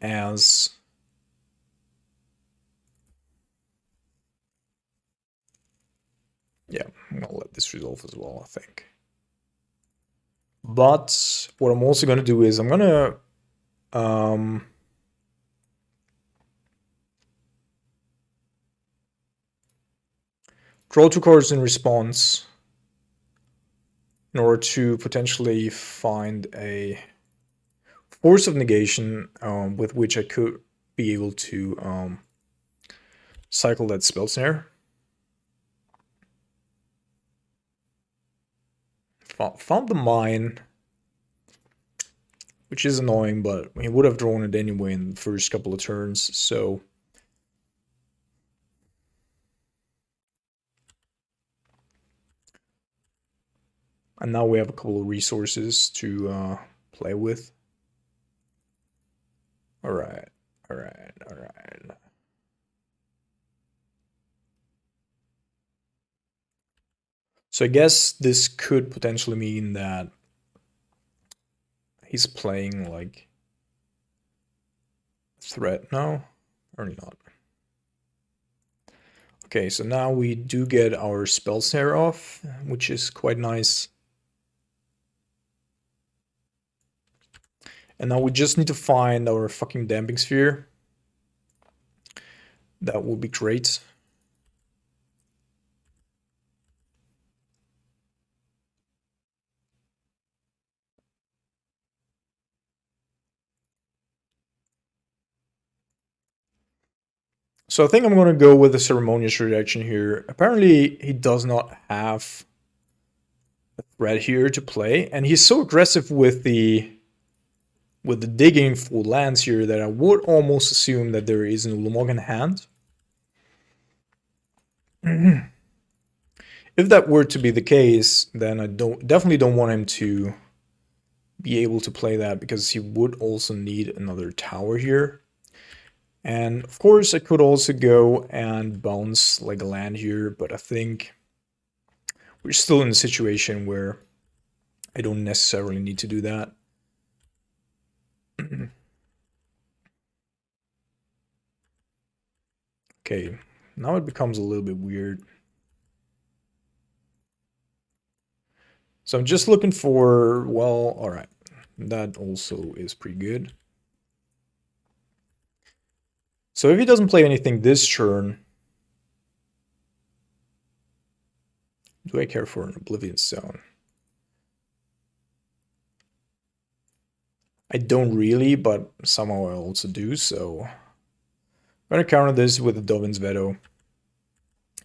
as... yeah, I'm going to let this resolve as well, I think. But what I'm also going to do is I'm going to... draw 2 cards in response in order to potentially find a Force of Negation with which I could be able to cycle that Spell Snare. Found the Mine, which is annoying, but he would have drawn it anyway in the first couple of turns, so... and now we have a couple of resources to play with. Alright, alright, alright. So I guess this could potentially mean that he's playing like threat now, or not. Okay, so now we do get our spell snare off, which is quite nice. And now we just need to find our fucking damping sphere. That would be great. So I think I'm going to go with the ceremonious rejection here. Apparently he does not have a threat here to play, and he's so aggressive with the digging for lands here that I would almost assume that there is an Ulamog in hand. If that were to be the case, then I definitely don't want him to be able to play that, because he would also need another tower here. And of course I could also go and bounce like a land here, but I think we're still in a situation where I don't necessarily need to do that. Okay, now it becomes a little bit weird. So I'm just looking for, well, alright, that also is pretty good. So if he doesn't play anything this turn, do I care for an Oblivion Stone? I don't really, but somehow I also do, so I'm gonna counter this with a Dovin's Veto.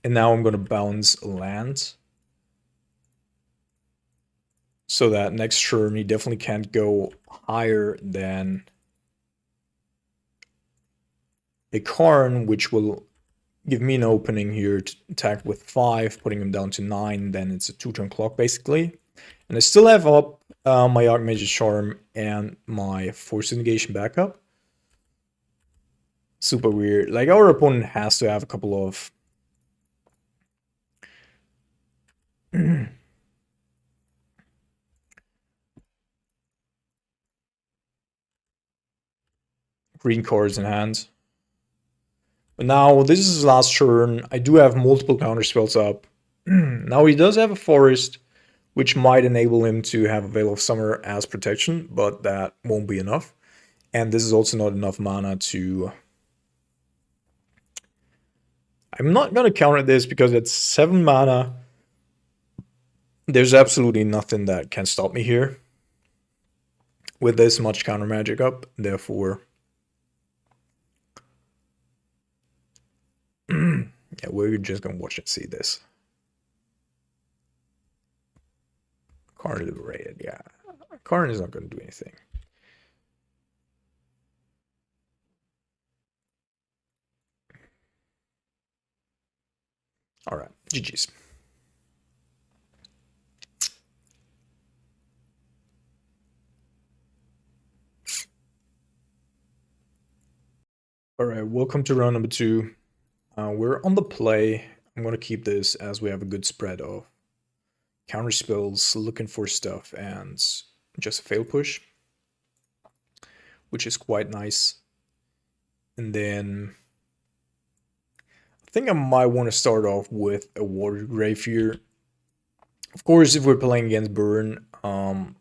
And now I'm gonna bounce a land, so that next turn he definitely can't go higher than a Karn, which will give me an opening here to attack with 5, putting him down to 9, then it's a 2-turn clock basically. And I still have up my Archmage's Charm and my Force Negation backup. Super weird. Like, our opponent has to have a couple of green cards in hand. But now, this is his last turn. I do have multiple counter spells up. Now he does have a forest, which might enable him to have a Veil of Summer as protection, but that won't be enough. And this is also not enough mana to... I'm not going to counter this because it's 7 mana. There's absolutely nothing that can stop me here with this much counter magic up, therefore... yeah, we're just going to watch and see this. Karn liberated, yeah. Karn is not going to do anything. Alright, GG's. Alright, welcome to round number 2. We're on the play. I'm going to keep this as we have a good spread of counter spells, looking for stuff, and just a fail push, which is quite nice. And then I think I might want to start off with a Water Grave here. Of course, if we're playing against Burn, playing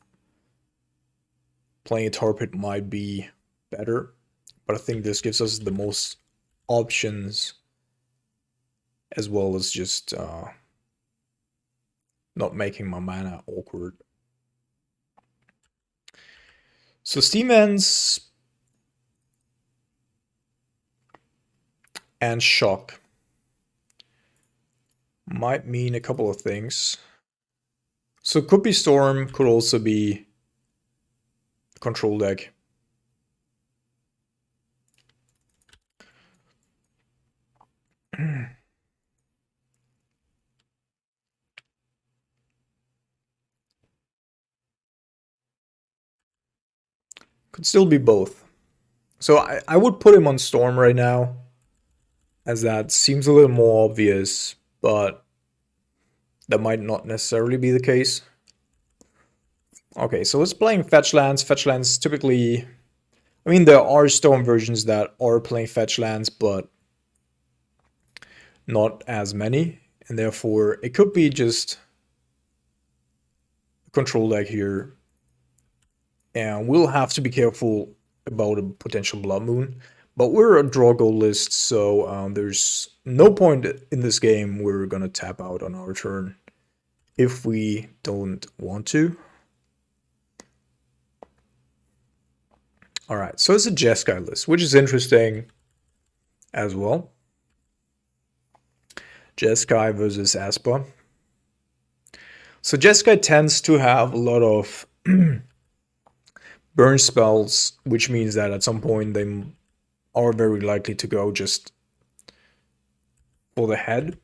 a Tar Pit might be better, but I think this gives us the most options, as well as just not making my mana awkward. So Steam Ends and Shock might mean a couple of things. So could be Storm, could also be a control deck. Could still be both. So I would put him on Storm right now, as that seems a little more obvious, but that might not necessarily be the case. Okay, so it's playing fetch lands. Fetch lands typically, I mean, there are Storm versions that are playing fetch lands, but not as many, and therefore it could be just a control deck here, and we'll have to be careful about a potential Blood Moon. But we're a draw goal list, so there's no point in this game we're gonna tap out on our turn if we don't want to. Alright, so it's a Jeskai list, which is interesting as well. Jeskai versus Esper. So Jeskai tends to have a lot of burn spells, which means that at some point they are very likely to go just for the head.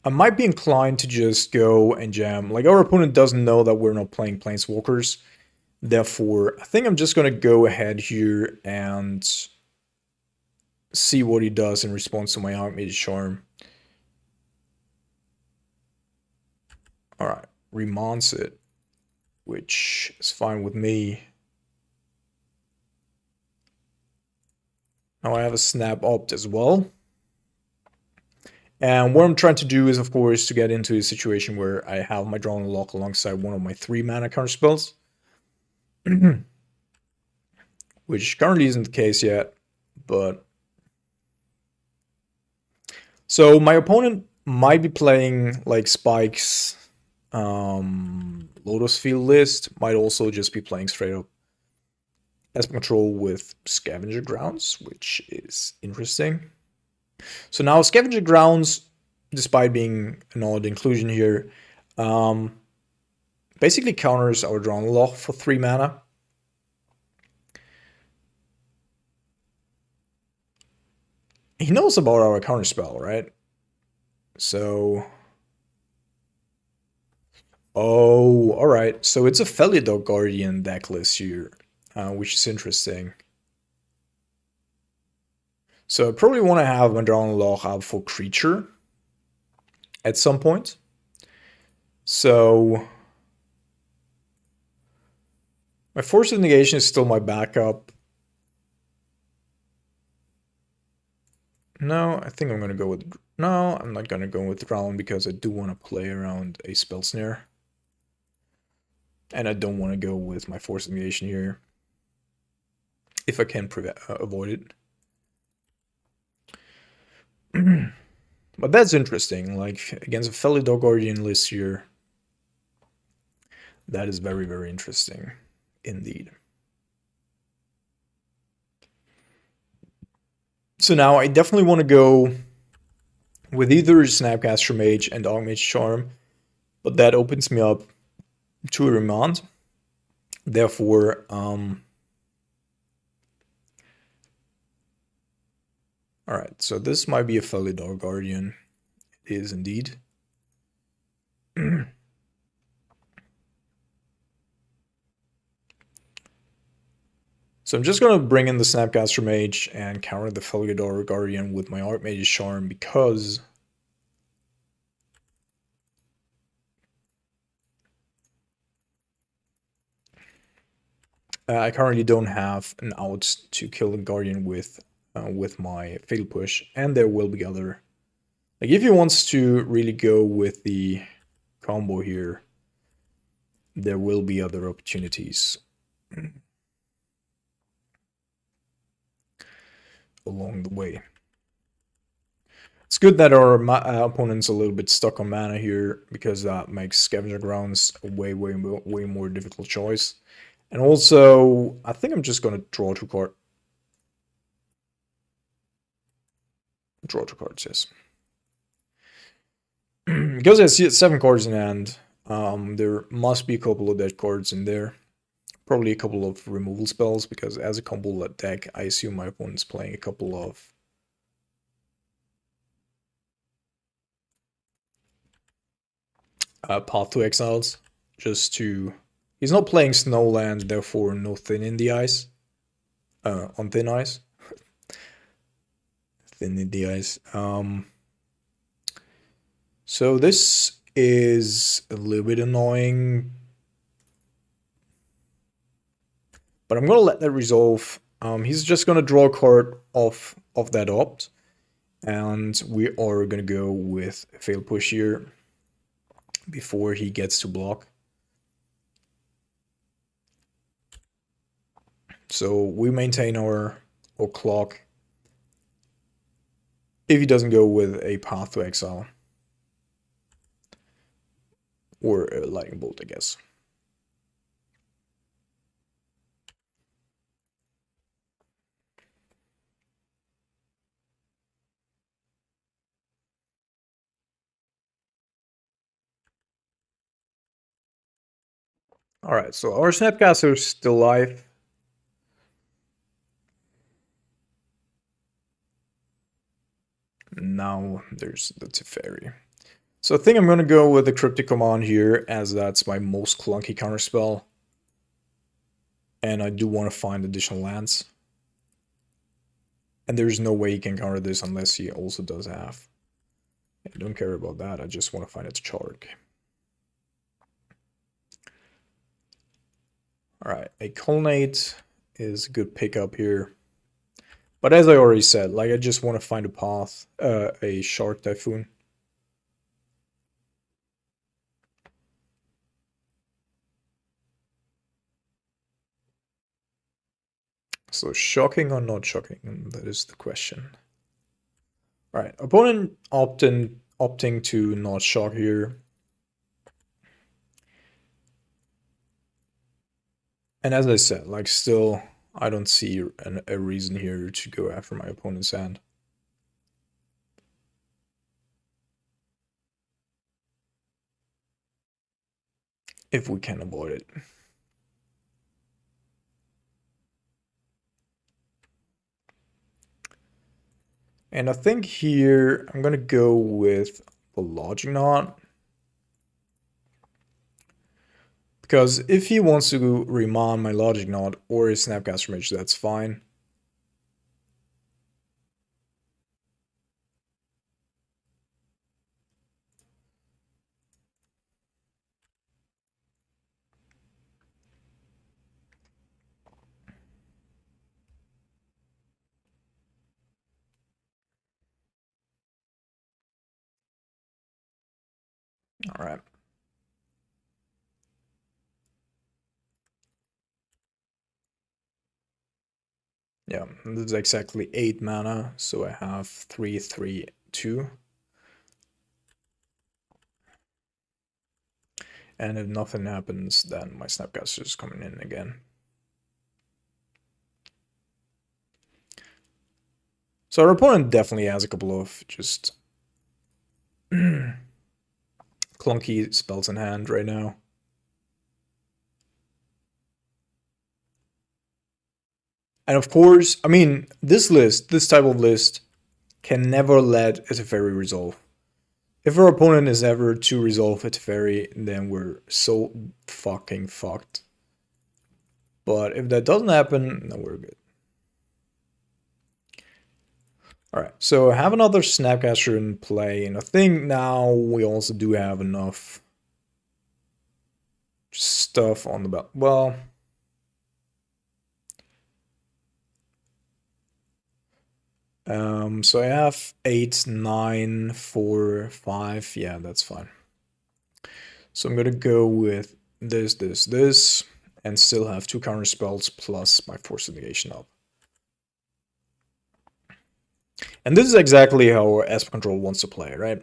I might be inclined to just go and jam. Like, our opponent doesn't know that we're not playing Planeswalkers. Therefore, I think I'm just going to go ahead here and see what he does in response to my Archmage Charm. Alright, remonts it, which is fine with me. Now I have a Snap Opt as well. And what I'm trying to do is, of course, to get into a situation where I have my Drawn Lock alongside one of my 3 mana counter spells. Which currently isn't the case yet, but... So my opponent might be playing like Spike's Lotus Field list, might also just be playing straight up Esper Control with Scavenger Grounds, which is interesting. So now Scavenger Grounds, despite being an odd inclusion here, basically counters our Drawn Lock for 3 mana. He knows about our counterspell, right? So... Oh, alright. So it's a Felidog Guardian deck list here, which is interesting. So I probably want to have my Drawn Lock out for creature at some point. So my Force of Negation is still my backup. No, I think I'm going to go with... No, I'm not going to go with Drown because I do want to play around a Spell Snare. And I don't want to go with my Force of Negation here, if I can avoid it. But that's interesting, like, against a Felidog Guardian list here. That is very, very interesting, indeed. So now I definitely want to go with either Snapcaster Mage and Archmage Charm, but that opens me up to a Remand. Therefore, alright, so this might be a Felidog Guardian. It is indeed. So I'm just going to bring in the Snapcaster Mage and counter the Felidog Guardian with my Archmage's Charm because I currently don't have an out to kill the Guardian with my Fatal Push, and there will be other... Like, if he wants to really go with the combo here, there will be other opportunities along the way. It's good that our opponent's a little bit stuck on mana here, because that makes Scavenger Grounds a way more difficult choice. And also, I think I'm just going to draw 2 cards. Draw 2 cards, yes. Because I see 7 cards in hand, there must be a couple of dead cards in there. Probably a couple of removal spells, because as a combo deck, I assume my opponent's playing a couple of Path to Exiles, just to... He's not playing Snowland, therefore no Thin in the Ice. On Thin Ice. thin in the ice. So this is a little bit annoying, but I'm gonna let that resolve. He's just gonna draw a card off of that opt, and we are gonna go with fail push here before he gets to block. So we maintain our clock if he doesn't go with a path to exile or a lightning bolt, I guess. All right, so our Snapcaster is still alive. Now there's the Teferi. So I think I'm going to go with the Cryptic Command here, as that's my most clunky counterspell. And I do want to find additional lands. And there's no way he can counter this unless he also does have. I don't care about that, I just want to find its chart. Alright, a Colonnade is a good pickup here. But as I already said, like I just want to find a path, a Shark Typhoon. So shocking or not shocking? That is the question. Alright, opponent opting to not shock here. And as I said, like still, I don't see a reason here to go after my opponent's hand. If we can avoid it. And I think here I'm gonna go with the Logic Knot. Because if he wants to remand my Logic Knot or his Snapcaster Mage, that's fine. All right. Yeah, this is exactly 8 mana, so I have 3, 3, 2. And if nothing happens, then my Snapcaster is coming in again. So our opponent definitely has a couple of just clunky spells in hand right now. And of course, I mean, this type of list, can never let a Teferi resolve. If our opponent is ever to resolve a Teferi, then we're so fucking fucked. But if that doesn't happen, then we're good. Alright, so I have another Snapcaster in play, and I think now we also do have enough stuff on the belt. Well, so I have 8, 9, 4, 5. Yeah, that's fine. So I'm gonna go with this, and still have 2 counter spells plus my Force of Negation up. And this is exactly how Esper Control wants to play, right?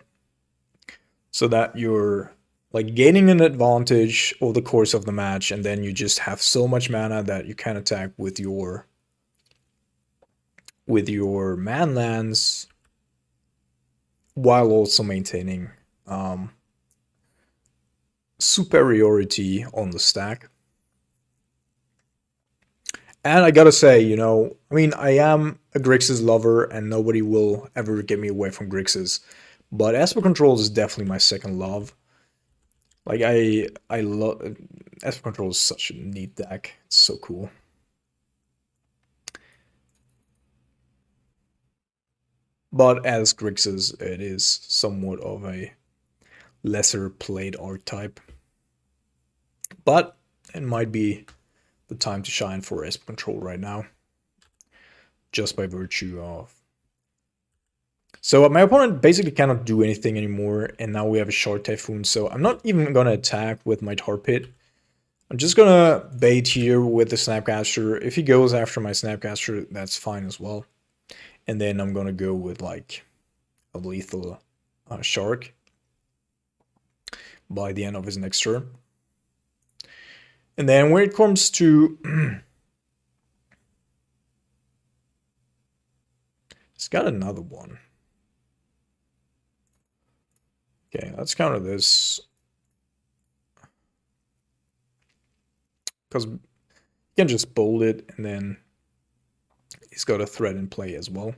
So that you're like gaining an advantage over the course of the match, and then you just have so much mana that you can attack with your man lands while also maintaining superiority on the stack. And I gotta say, you know, I mean, I am a Grixis lover, and nobody will ever get me away from Grixis. But Esper Control is definitely my second love. Like, I love... Esper Control is such a neat deck. It's so cool. But as Grixis, it is somewhat of a lesser played archetype. But it might be the time to shine for Esper control right now, just by virtue of. So my opponent basically cannot do anything anymore, and now we have a Shark Typhoon, so I'm not even gonna attack with my Tar Pit. I'm just gonna bait here with the Snapcaster. If he goes after my Snapcaster, that's fine as well. And then I'm gonna go with like a lethal Shark by the end of his next turn. And then when it comes to... It's got another one. Okay, let's counter this. Because you can just bold it, and then he's got a threat in play as well.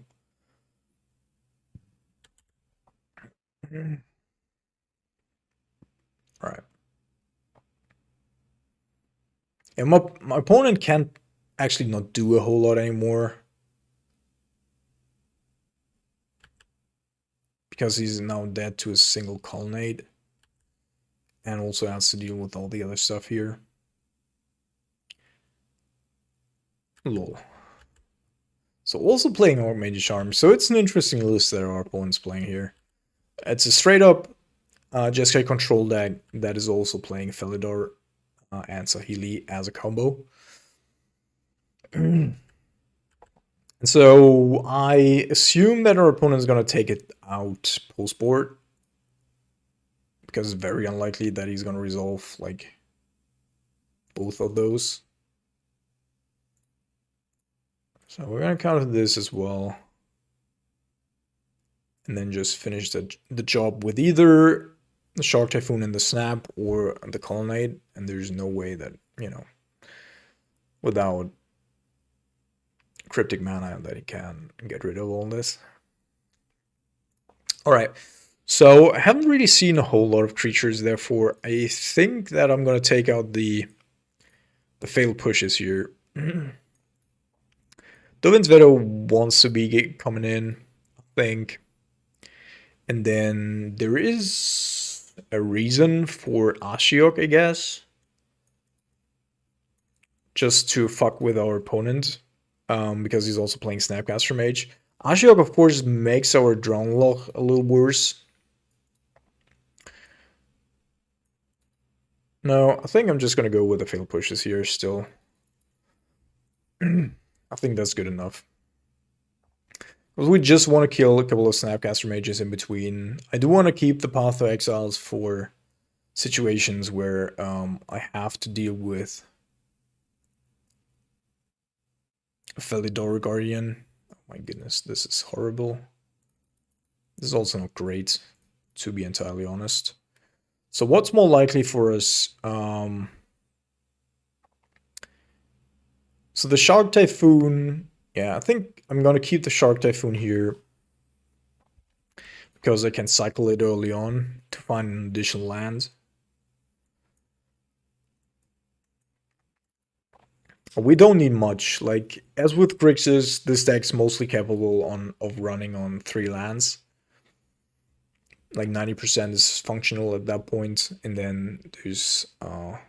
Alright. And my opponent can't actually not do a whole lot anymore. Because he's now dead to a single colonnade. And also has to deal with all the other stuff here. Lol. So also playing Archmage Charm. So it's an interesting list that our opponent's playing here. It's a straight up Jeskai control deck that is also playing Felidar and Saheeli as a combo. And so I assume that our opponent is going to take it out post-board. Because it's very unlikely that he's going to resolve like both of those. So we're going to counter this as well. And then just finish the job with either the Shark Typhoon and the Snap or the Colonnade. And there's no way that, you know, without Cryptic Mana that he can get rid of all this. Alright, so I haven't really seen a whole lot of creatures, therefore I think that I'm going to take out the failed pushes here. Dovin's Veto wants to be coming in, I think. And then there is a reason for Ashiok, I guess. Just to fuck with our opponent. Because he's also playing Snapcaster Mage. Ashiok, of course, makes our drone lock a little worse. No, I think I'm just going to go with the failed pushes here still. I think that's good enough. Because we just want to kill a couple of Snapcaster Mages in between. I do want to keep the Path of Exiles for situations where I have to deal with a Felidar Guardian. Oh my goodness, this is horrible. This is also not great, to be entirely honest. So what's more likely for us? So the Shark Typhoon, yeah, I think I'm going to keep the Shark Typhoon here. Because I can cycle it early on to find an additional land. We don't need much. Like, as with Grixis, this deck's mostly capable of running on 3 lands. Like 90% is functional at that point, and then there's 100%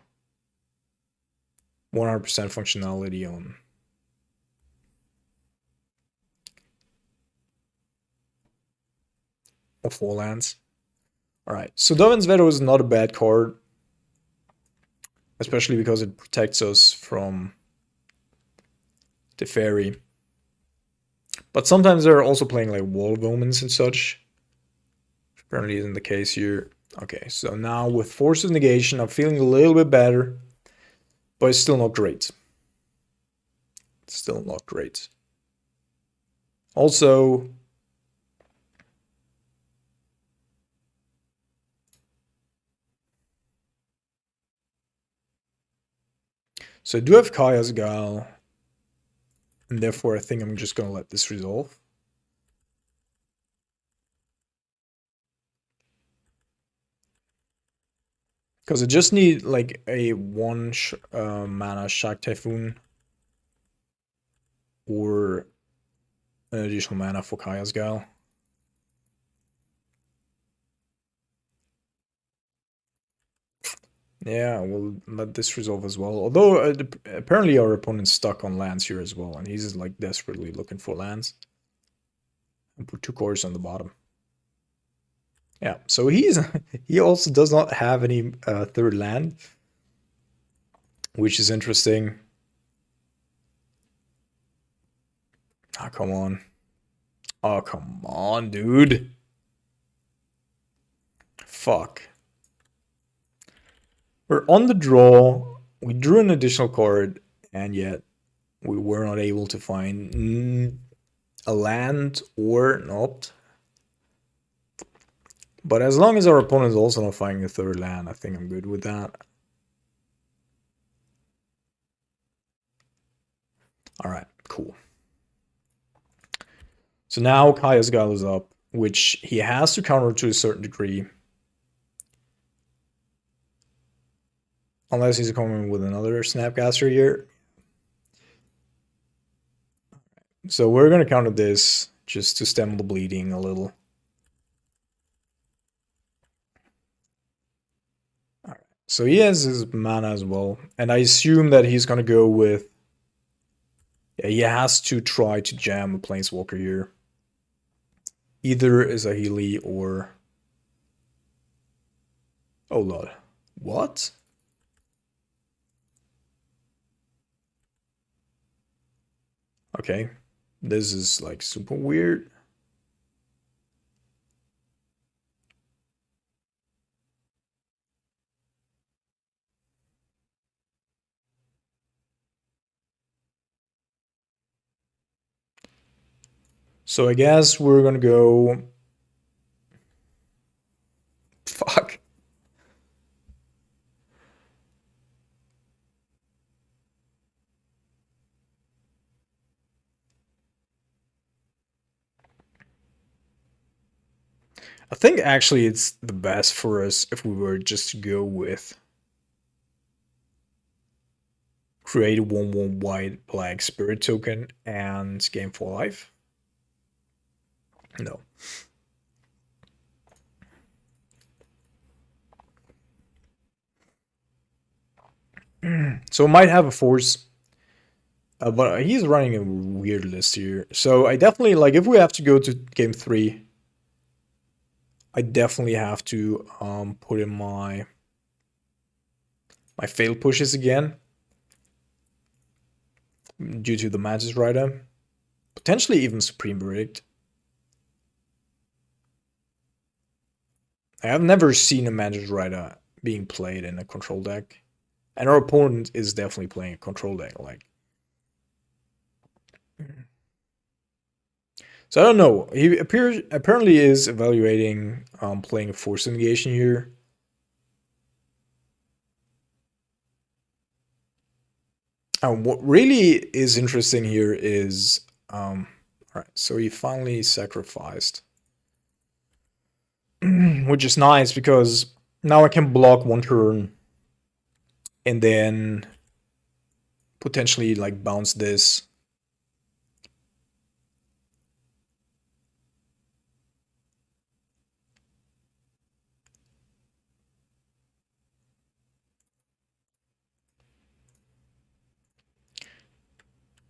functionality on of 4 lands. Alright, so Dovin's Veto is not a bad card, especially because it protects us from the fairy. But sometimes they're also playing like Wall of Omens and such. Apparently isn't the case here. Okay, so now with Forces Negation, I'm feeling a little bit better. But it's still not great. It's still not great. Also, so I do have Kaya's Gal. And therefore I think I'm just going to let this resolve. Because I just need like a 1 mana Shark Typhoon. Or an additional mana for Kaya's Gal. Yeah, we'll let this resolve as well. Although apparently our opponent's stuck on lands here as well, and he's like desperately looking for lands. And put 2 cores on the bottom. Yeah, so he also does not have any third land, which is interesting. Oh, come on. Oh, come on, dude. Fuck. We're on the draw. We drew an additional card, and yet we were not able to find a land or not. But as long as our opponent is also not finding a third land, I think I'm good with that. Alright, cool. So now Kaya's Guile is up, which he has to counter to a certain degree. Unless he's coming with another Snapcaster here. So we're going to counter this just to stem the bleeding a little. Alright, so he has his mana as well. And I assume that he's going to go with... Yeah, he has to try to jam a Planeswalker here. Either is a Healy or... Oh lord. What? Okay. This is like super weird. So I guess we're gonna go... Fuck. I think actually it's the best for us if we were just to go with create a 1/1 white black spirit token and game for life. No. So it might have a force, but he's running a weird list here. So I definitely, like, if we have to go to game 3, I definitely have to put in my failed pushes again due to the Mantis Rider. Potentially even Supreme Verdict. I have never seen a Mantis Rider being played in a control deck. And our opponent is definitely playing a control deck, like. So I don't know. He apparently is evaluating playing a force negation here. What really is interesting here is alright, so he finally sacrificed. Which is nice because now I can block 1 turn and then potentially like bounce this.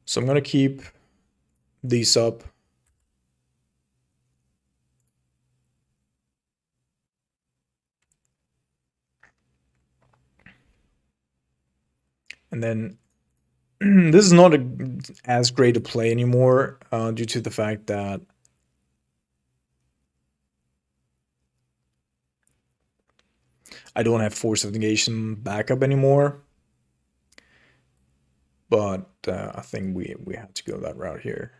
So I'm gonna keep these up. And then this is not as great a play anymore due to the fact that I don't have force of negation backup anymore. But I think we have to go that route here.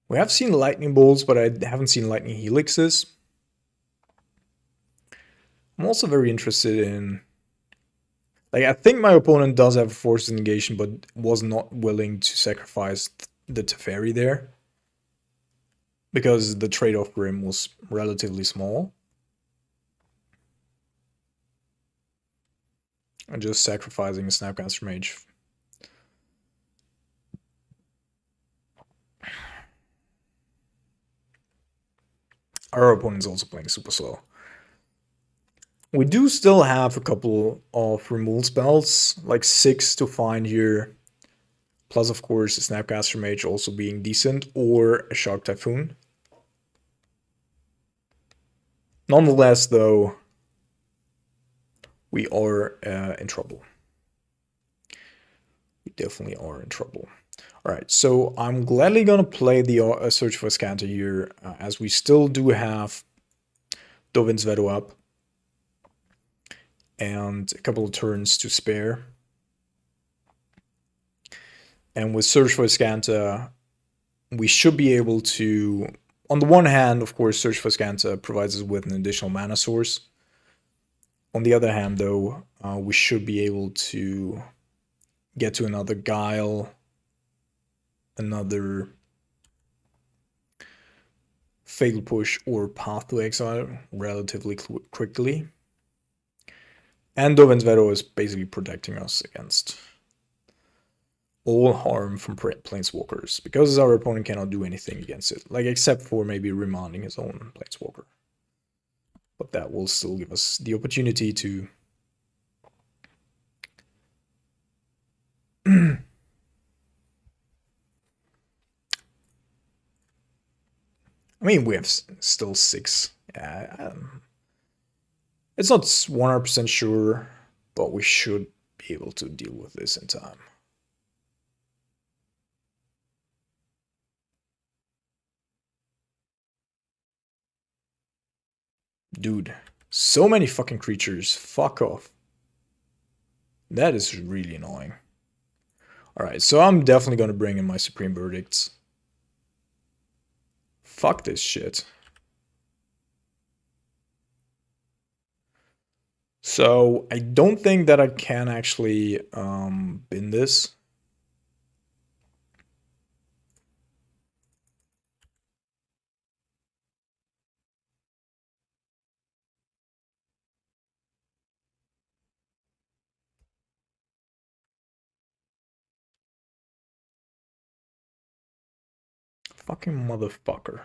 We have seen lightning bolts, but I haven't seen lightning helixes. I'm also very interested in... Like, I think my opponent does have a force of negation, but was not willing to sacrifice the Teferi there. Because the trade-off for him was relatively small. And just sacrificing a Snapcaster Mage. Our opponent's also playing super slow. We do still have a couple of removal spells, like 6 to find here. Plus, of course, a Snapcaster Mage also being decent, or a Shark Typhoon. Nonetheless, though, we are in trouble. We definitely are in trouble. Alright, so I'm gladly gonna play the Search for Scanter here, as we still do have Dovin's Veto up. And a couple of turns to spare. And with Search for Scanta, we should be able to, on the one hand, of course, Search for Scanta provides us with an additional mana source. On the other hand, though, we should be able to get to another Guile, another Fatal Push, or Path to Exile relatively quickly. And Dovin's Veto is basically protecting us against all harm from Planeswalkers, because our opponent cannot do anything against it, like except for maybe remanding his own Planeswalker. But that will still give us the opportunity to I mean, we have still 6. It's not 100% sure, but we should be able to deal with this in time. Dude, so many fucking creatures. Fuck off. That is really annoying. Alright, so I'm definitely gonna bring in my Supreme Verdicts. Fuck this shit. So I don't think that I can actually bin this. Fucking motherfucker.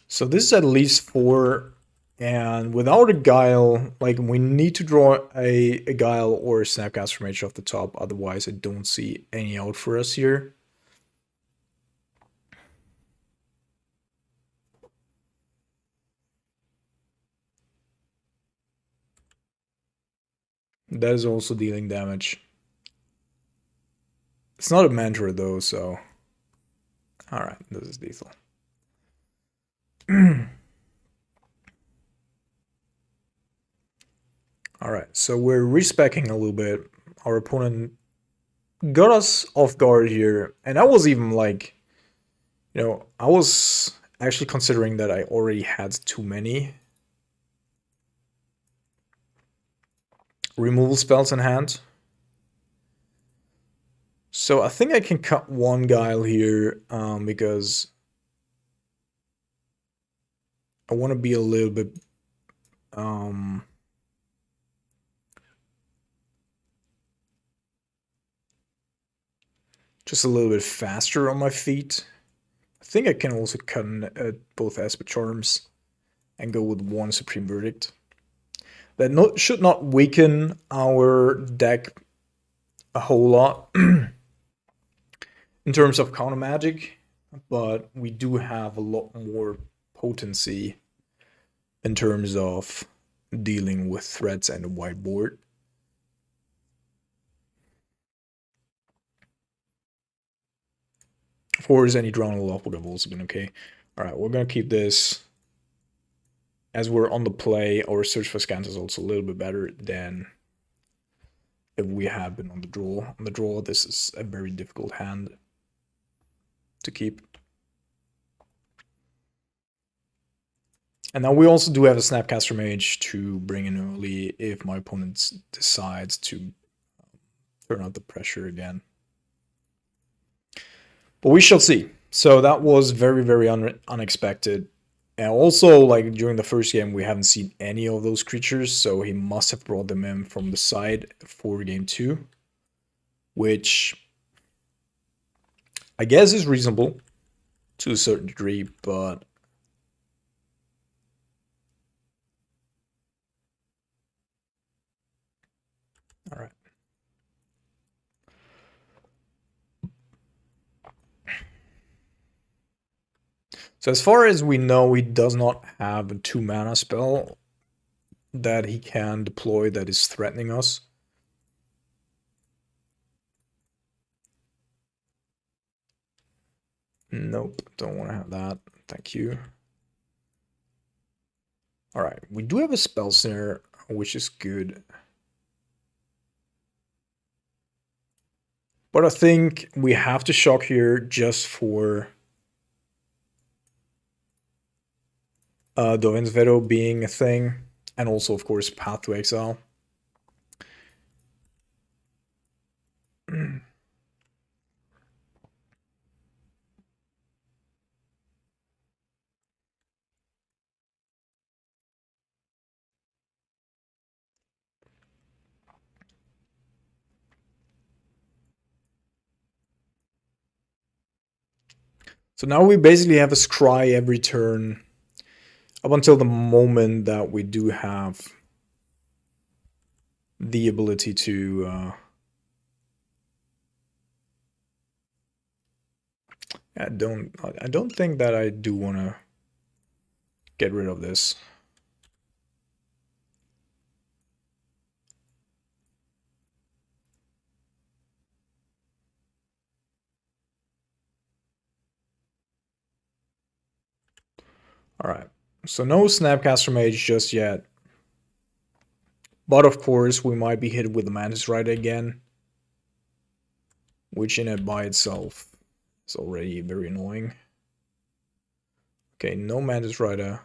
So this is at least 4, and without a Guile, like, we need to draw a Guile or a Snapcaster Mage off the top, otherwise I don't see any out for us here. That is also dealing damage. It's not a Mantra though, so... Alright, this is lethal. Alright, so we're respecking a little bit. Our opponent got us off guard here, and I was even like... You know, I was actually considering that I already had too many removal spells in hand. So I think I can cut one Guile here, because I want to be a little bit just a little bit faster on my feet. I think I can also cut both Esper Charms and go with one Supreme Verdict. That should not weaken our deck a whole lot in terms of counter magic, but we do have a lot more potency in terms of dealing with threats and a whiteboard. Of course, any Drownal Lock would have also been okay. Alright, we're gonna keep this. As we're on the play, our Search for Scant is also a little bit better than if we had been on the draw. On the draw, this is a very difficult hand to keep. And now we also do have a Snapcaster Mage to bring in early if my opponent decides to turn out the pressure again. But we shall see. So that was very, very unexpected. And also, like during the first game, we haven't seen any of those creatures, so he must have brought them in from the side for game two, which I guess is reasonable to a certain degree, but all right. So as far as we know, he does not have a 2 mana spell that he can deploy that is threatening us. Nope, don't want to have that. Thank you. All right, we do have a spell snare, which is good. But I think we have to shock here just for Dovin's Veto being a thing, and also, of course, Path to Exile. So now we basically have a scry every turn up until the moment that we do have the ability to I don't think that I do want to get rid of this. All right. So no Snapcaster Mage just yet. But of course, we might be hit with the Mantis Rider again, which in it by itself is already very annoying. Okay, no Mantis Rider,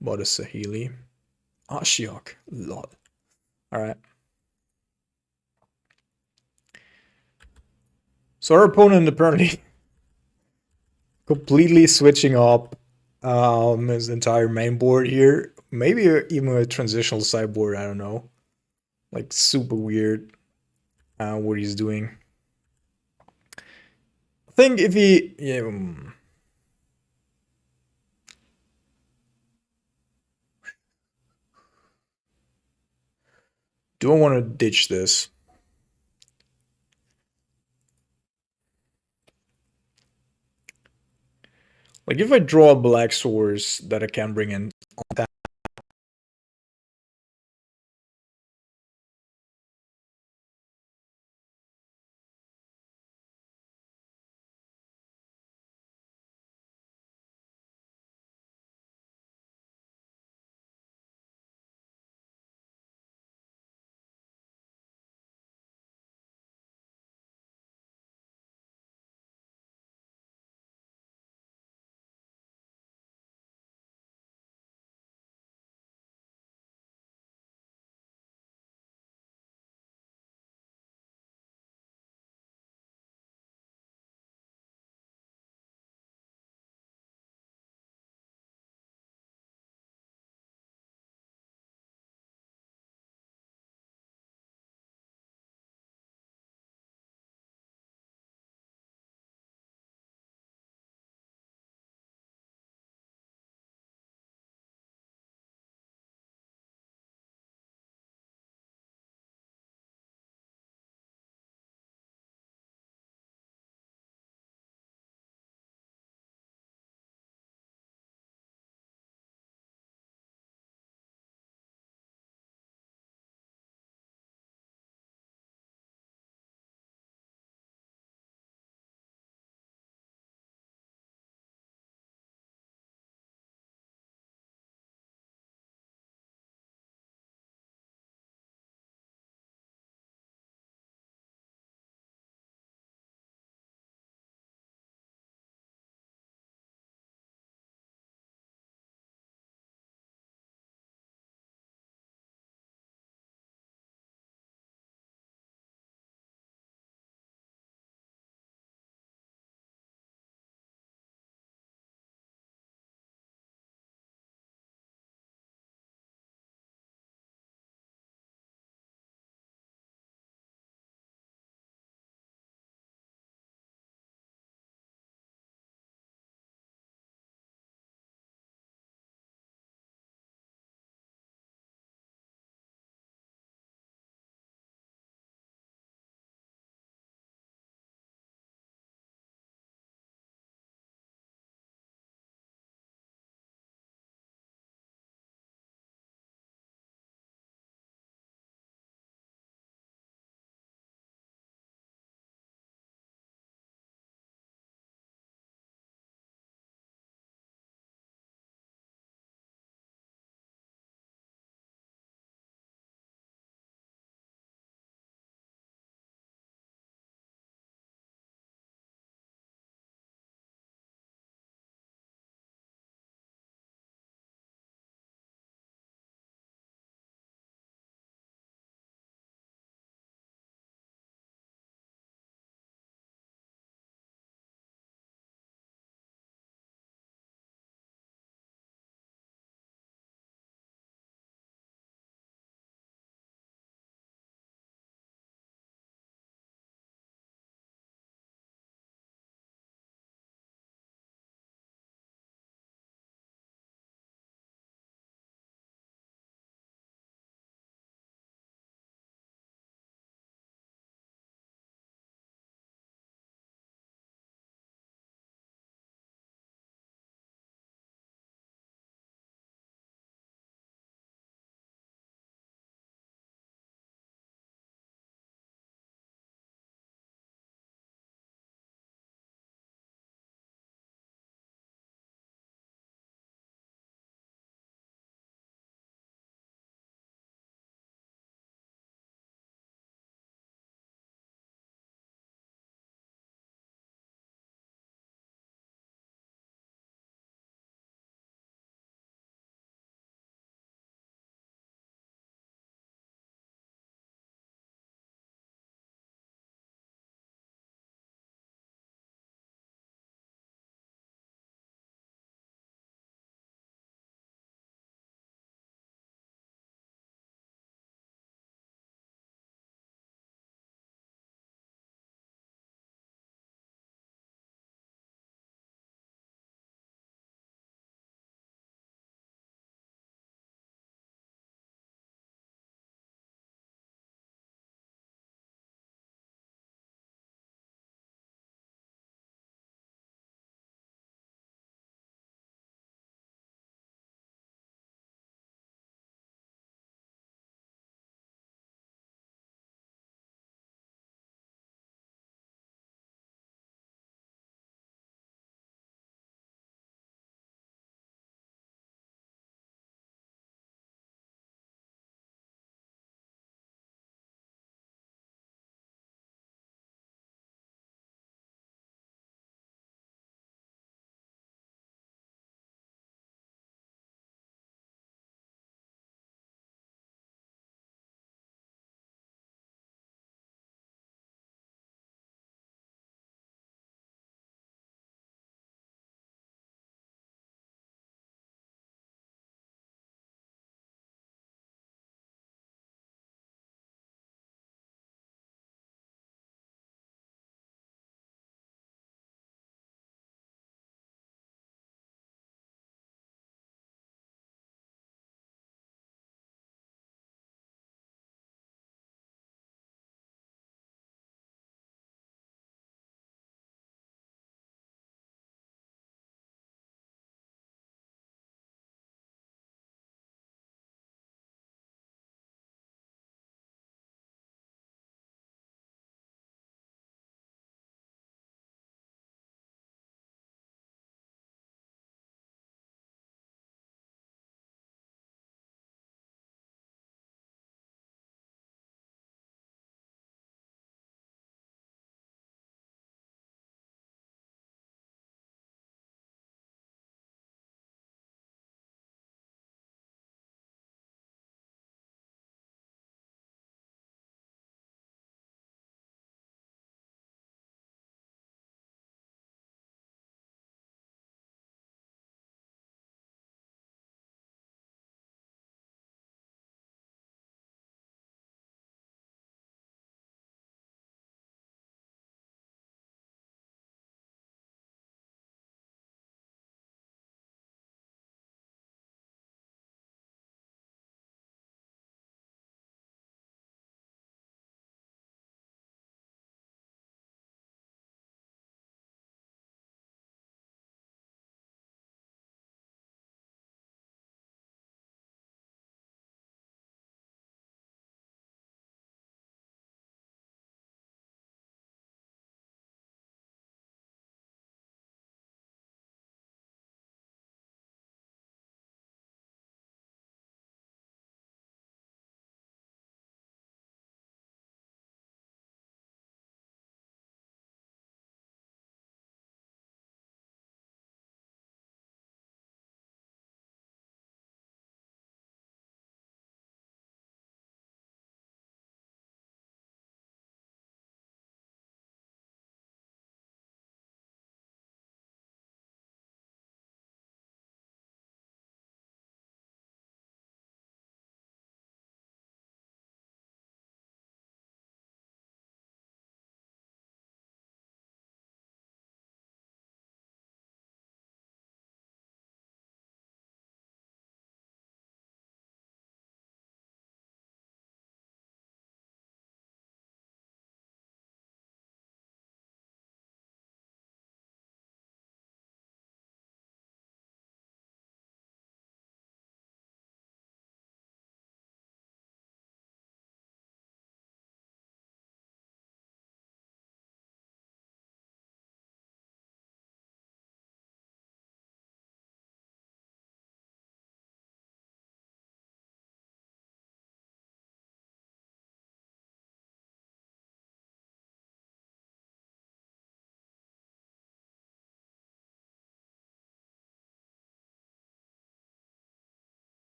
but a Sahili. Ashiok, lot. Alright. So our opponent apparently completely switching up his entire main board here. Maybe even a transitional sideboard, I don't know. Like super weird what he's doing. I think if he... Yeah, do I want to ditch this? Like if I draw a black source that I can bring in on that,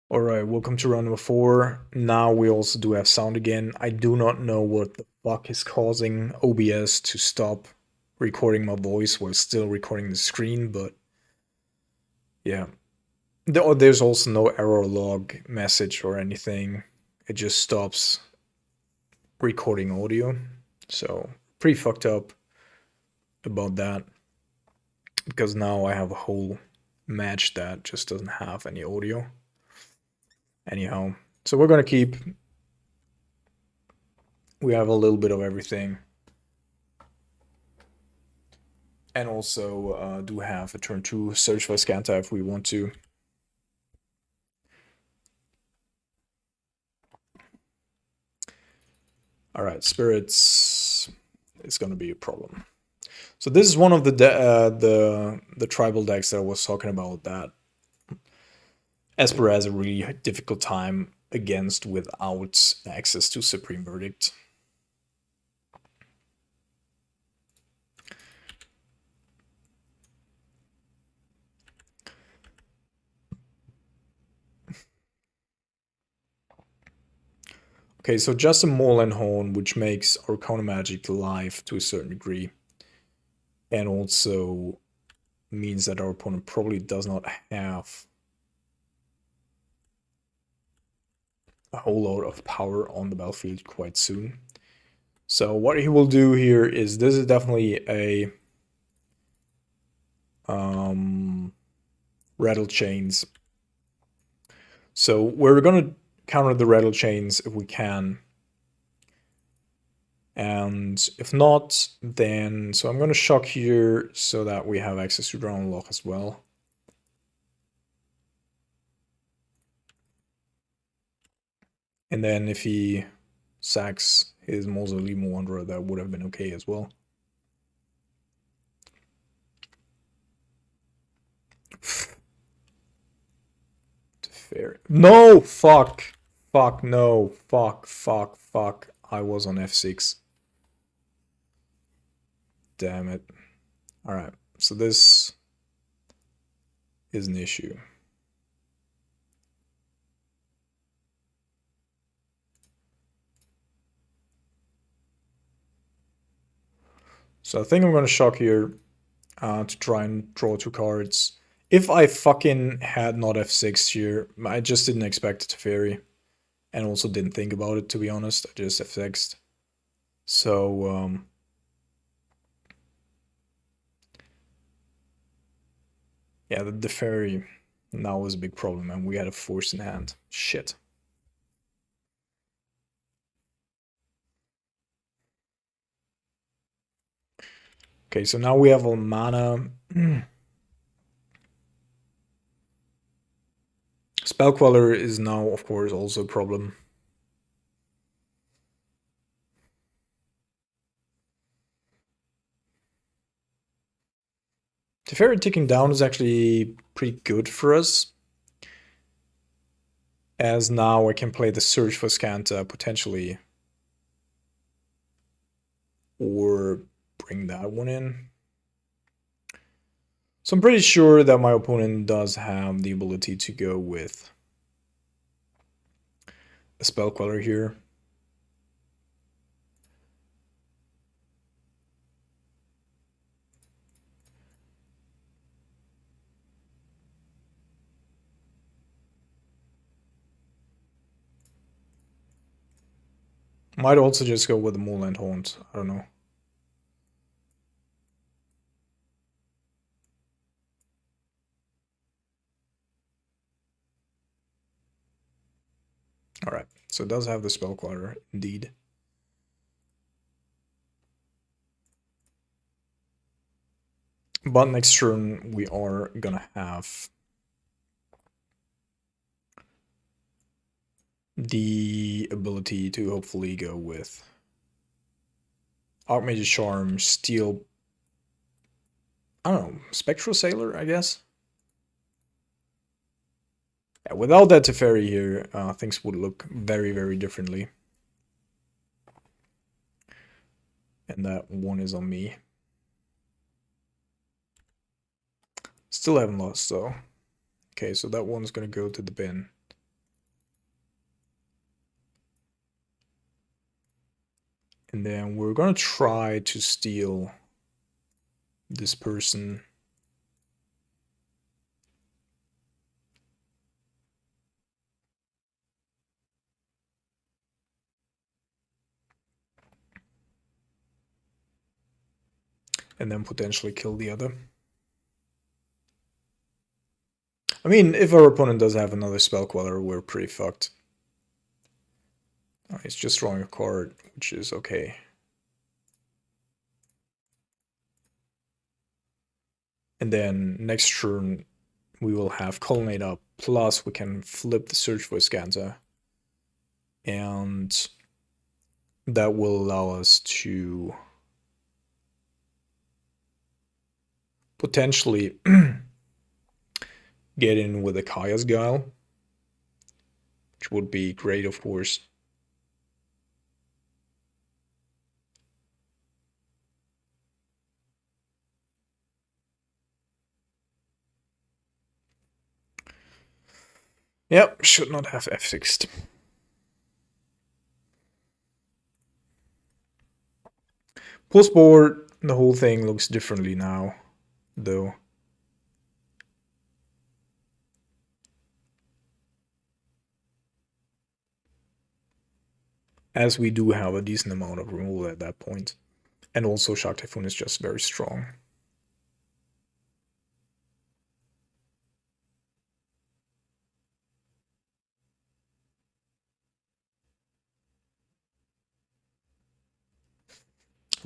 Alright, welcome to round number 4. Now we also do have sound again. I do not know what the fuck is causing OBS to stop recording my voice while still recording the screen, but yeah. There's also no error log message or anything. It just stops recording audio. So, pretty fucked up about that. Because now I have a whole match that just doesn't have any audio. Anyhow, so we're gonna keep. We have a little bit of everything. And also do have a turn 2 search for Scanta if we want to. Alright, spirits is gonna be a problem. So this is one of the tribal decks that I was talking about that Esper has a really difficult time against without access to Supreme Verdict. Okay, so just a Moorland Horn, which makes Arcana Magic live to a certain degree. And also means that our opponent probably does not have a whole lot of power on the battlefield quite soon. So what he will do here is, this is definitely a rattle chains. So we're gonna counter the rattle chains if we can. And if not, then, so I'm gonna shock here so that we have access to Drown Lock as well. And then if he sacks his Mausoleum Wanderer, that would have been okay as well. Fair. No! Fuck! Fuck, no. Fuck. I was on F6. Damn it. Alright, so this is an issue. So I think I'm gonna shock here to try and draw 2 cards. If I fucking had not F6 here, I just didn't expect it to Teferi. And also didn't think about it, to be honest. I just F6'd. So, yeah, the Teferi now was a big problem, and we had a force in hand. Shit. Okay, so now we have all mana. Spell Queller is now, of course, also a problem. Teferi ticking down is actually pretty good for us. As now I can play the Search for Scanta, potentially. Or bring that one in. So I'm pretty sure that my opponent does have the ability to go with a Spell Queller here. Might also just go with the Moorland Haunt, I don't know. Alright, so it does have the Spell Queller, indeed. But next turn we are gonna have the ability to hopefully go with Archmage Charm, Steel, I don't know, Spectral Sailor, I guess? Yeah, without that Teferi here, things would look very, very differently. And that one is on me. Still haven't lost though. Okay, so that one's gonna go to the bin. And then we're gonna try to steal this person. And then potentially kill the other. I mean, if our opponent does have another spell queller, we're pretty fucked. Oh, he's just drawing a card, which is okay. And then next turn, we will have Colonnade up, plus we can flip the Search for Scanza. And that will allow us to potentially get in with a Kaya's Guile, which would be great, of course. Yep, should not have F6'd. Post board, the whole thing looks differently now, though. As we do have a decent amount of removal at that point. And also Shock Typhoon is just very strong.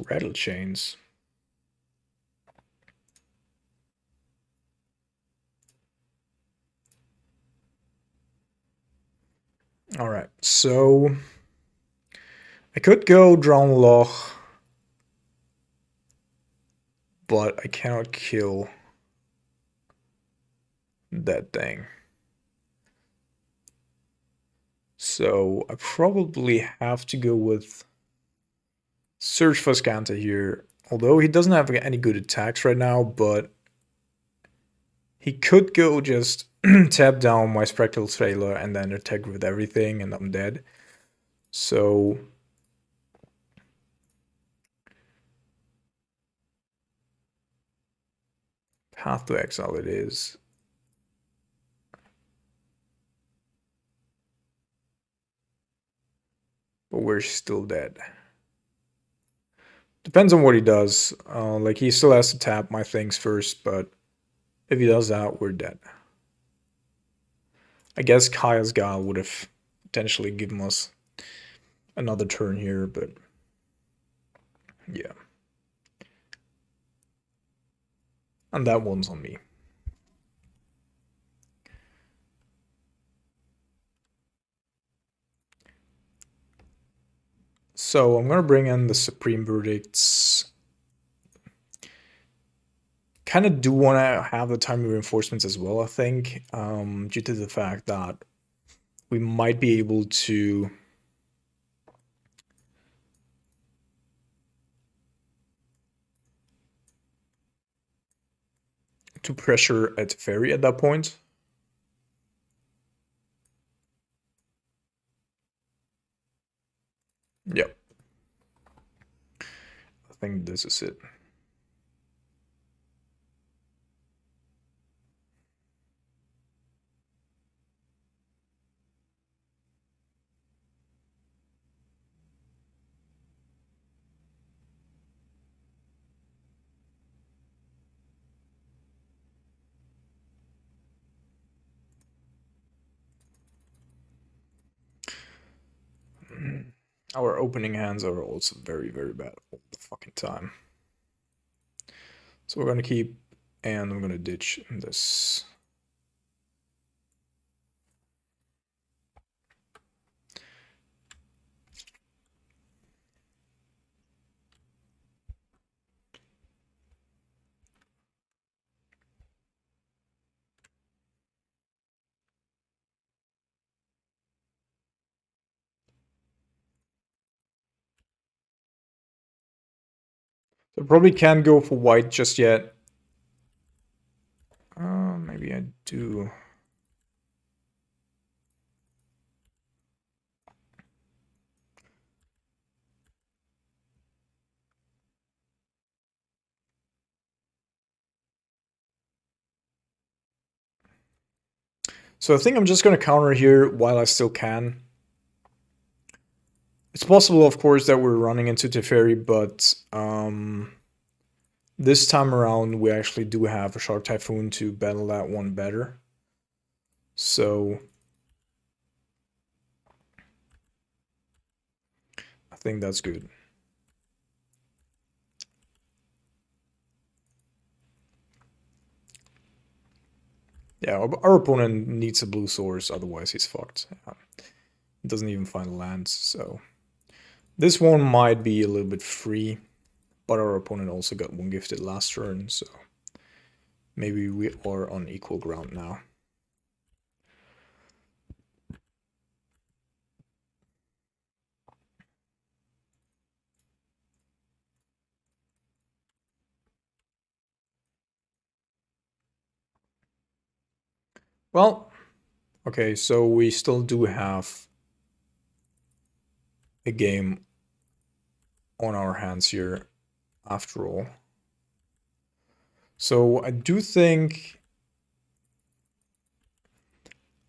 Rattle Chains. Alright, so I could go Drown Loch, but I cannot kill that thing. So I probably have to go with Search for Scanta here. Although he doesn't have any good attacks right now, but he could go just tap down my Spectral Trailer and then attack with everything and I'm dead. So Path to Exile it is. But we're still dead. Depends on what he does. Like, he still has to tap my things first, but if he does that, we're dead. I guess Kaya's Guile would have potentially given us another turn here, but yeah. And that one's on me. So I'm gonna bring in the Supreme Verdicts. Kind of do want to have the timely reinforcements as well, I think, due to the fact that we might be able to pressure at Fairy at that point. Yep. I think this is it. Our opening hands are also very, very bad all the fucking time. So we're gonna keep, and I'm gonna ditch this. So probably can't go for white just yet. Maybe I do. So I think I'm just going to counter here while I still can. It's possible, of course, that we're running into Teferi, but this time around we actually do have a Sharp Typhoon to battle that one better. So I think that's good. Yeah, our opponent needs a blue source, otherwise he's fucked. He doesn't even find lands, so this one might be a little bit free, but our opponent also got one gifted last turn, so maybe we are on equal ground now. Well, okay, so we still do have a game on our hands here after all. So I do think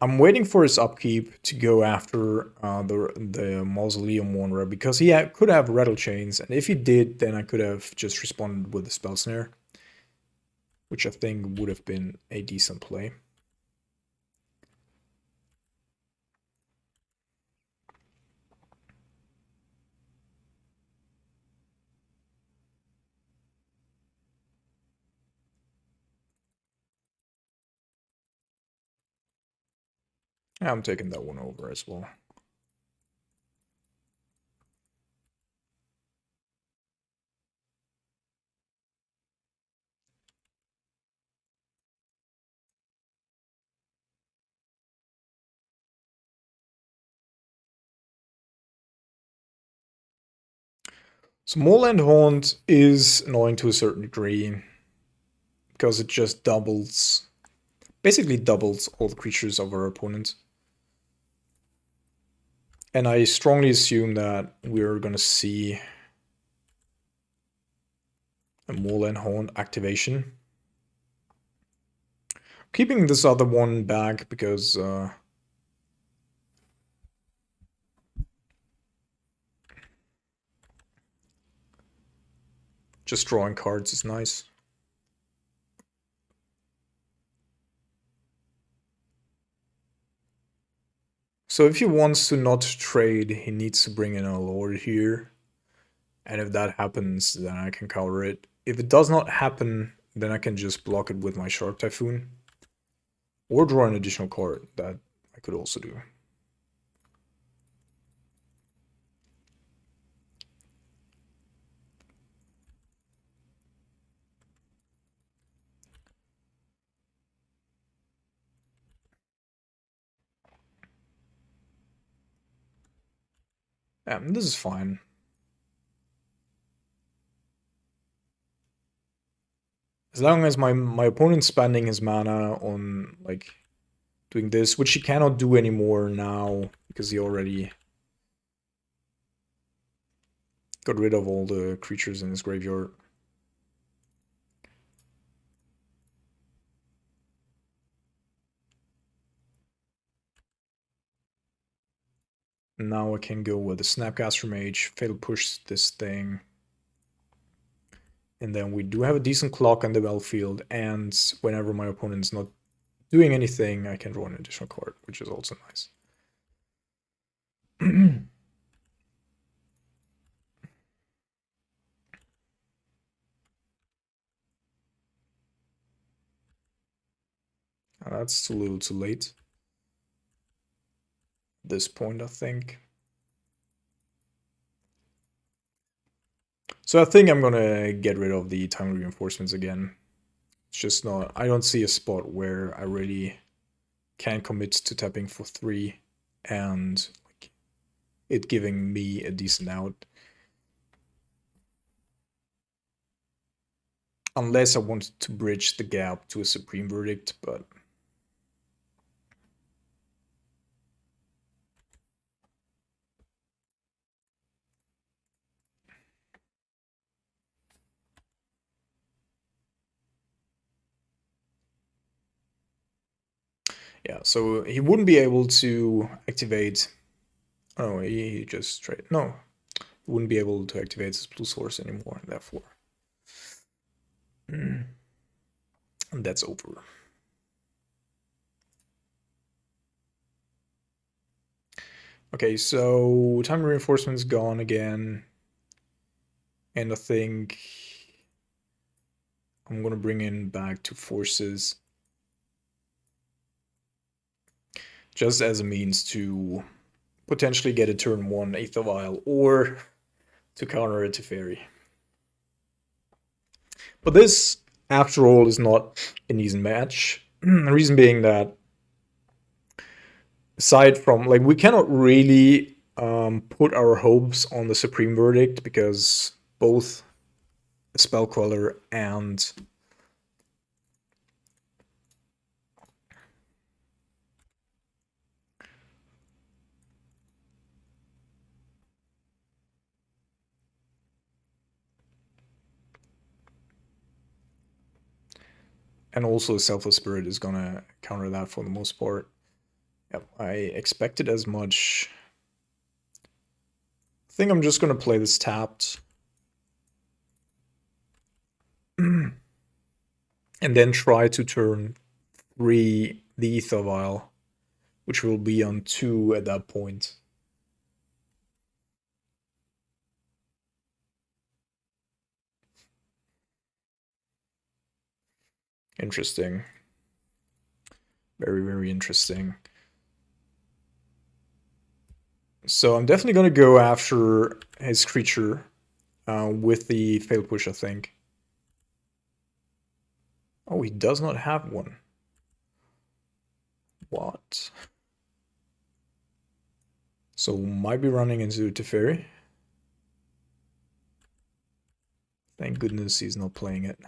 I'm waiting for his upkeep to go after the Mausoleum Wanderer, because he could have Rattle Chains, and if he did, then I could have just responded with the Spell Snare, which I think would have been a decent play. I'm taking that one over as well. So Moorland Haunt is annoying to a certain degree, because it just doubles, basically doubles all the creatures of our opponent. And I strongly assume that we're gonna see a Moorland Haunt activation. Keeping this other one back because just drawing cards is nice. So if he wants to not trade, he needs to bring in a Lord here. And if that happens, then I can counter it. If it does not happen, then I can just block it with my Sharp Typhoon. Or draw an additional card, that I could also do. This is fine. As long as my opponent's spending his mana on, like, doing this, which he cannot do anymore now, because he already got rid of all the creatures in his graveyard. Now I can go with the Snapcaster Mage, Fatal Push this thing. And then we do have a decent clock on the battlefield, and whenever my opponent's not doing anything, I can draw an additional card, which is also nice. That's a little too late. At this point, I think. So I think I'm gonna get rid of the time reinforcements again. It's just not, I don't see a spot where I really can commit to tapping for 3 and like it giving me a decent out. Unless I want to bridge the gap to a Supreme Verdict, but Yeah, so he wouldn't be able to activate. Oh, he just trade. No, he wouldn't be able to activate his blue source anymore, therefore. And that's over. Okay, so time reinforcement's gone again. And I think I'm gonna bring in back 2 forces. Just as a means to potentially get a turn 1 Aether Vial or to counter a Teferi. But this, after all, is not an easy match. The reason being that, aside from, like, we cannot really put our hopes on the Supreme Verdict because both Spellcaller and also a Selfless Spirit is gonna counter that for the most part. Yep, I expected as much. I think I'm just gonna play this tapped. And then try to turn 3 the Ether Vial, which will be on 2 at that point. Interesting. Very, very interesting. So I'm definitely going to go after his creature with the Fail Push, I think. Oh, he does not have one. What? So might be running into Teferi. Thank goodness he's not playing it.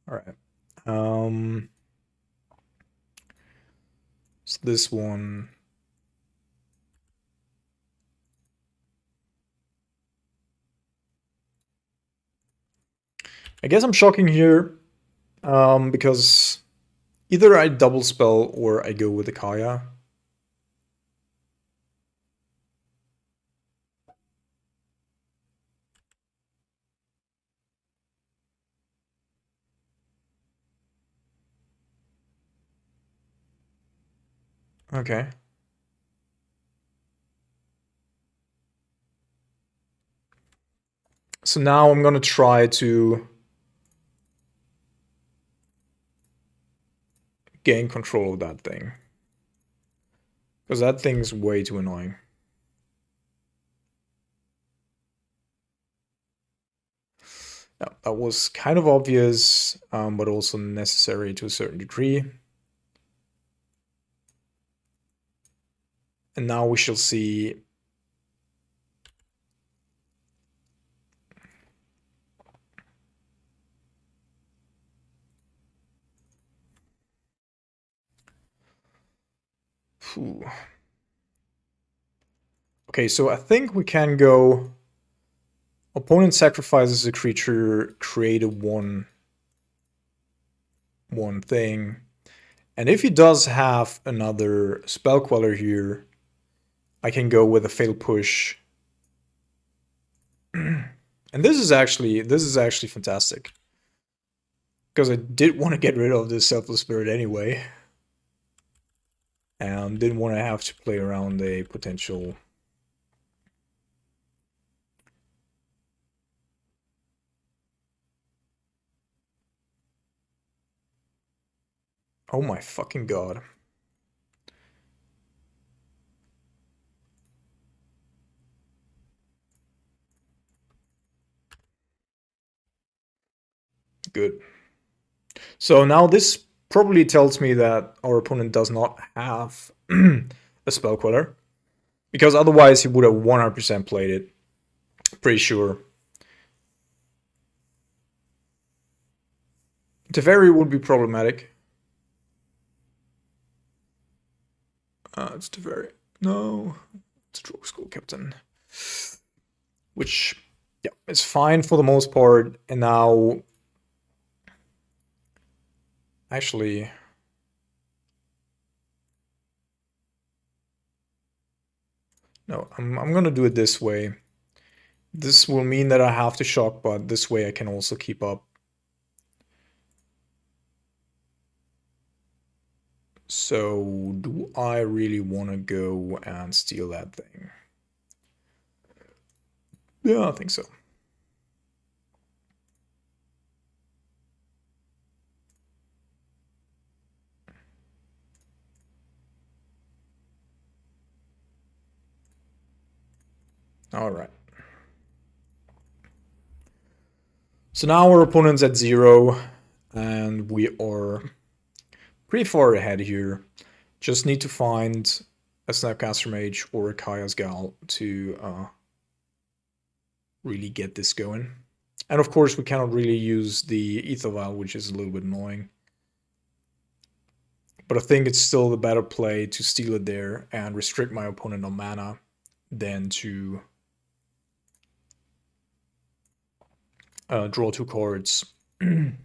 Alright. So this one. I guess I'm shocking here because either I double spell or I go with the Kaya. Okay. So now I'm gonna try to gain control of that thing. Because that thing's way too annoying. Yeah, that was kind of obvious, but also necessary to a certain degree. And now we shall see. Whew. Okay, so I think we can go. Opponent sacrifices a creature, create a one thing. And if he does have another spell queller here, I can go with a fail push. And this is actually fantastic. Because I did want to get rid of this Selfless Spirit anyway. And didn't want to have to play around a potential. Oh my fucking god. Good. So now this probably tells me that our opponent does not have a spell queller. Because otherwise he would have 100% played it. Pretty sure. Teferi would be problematic. It's Teferi. No. It's Drog School Captain. Which, yeah, is fine for the most part. And now Actually, no, I'm gonna do it this way. This will mean that I have to shock, but this way I can also keep up. So, do I really want to go and steal that thing? Yeah, I think so. All right. So now our opponent's at 0, and we are pretty far ahead here. Just need to find a Snapcaster Mage or a Kaya's Gal to really get this going. And of course, we cannot really use the Ether Vial, which is a little bit annoying. But I think it's still the better play to steal it there and restrict my opponent on mana than to draw 2 cards and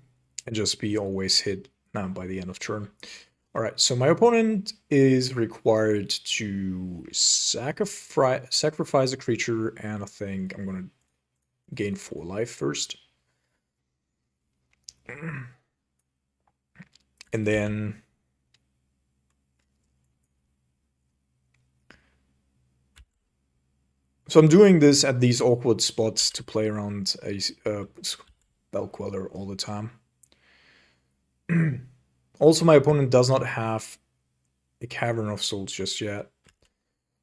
just be always hit by the end of turn. Alright, so my opponent is required to sacrifice a creature, and I think I'm going to gain 4 life first. And then so I'm doing this at these awkward spots to play around a Spell Queller all the time. Also, my opponent does not have a Cavern of Souls just yet.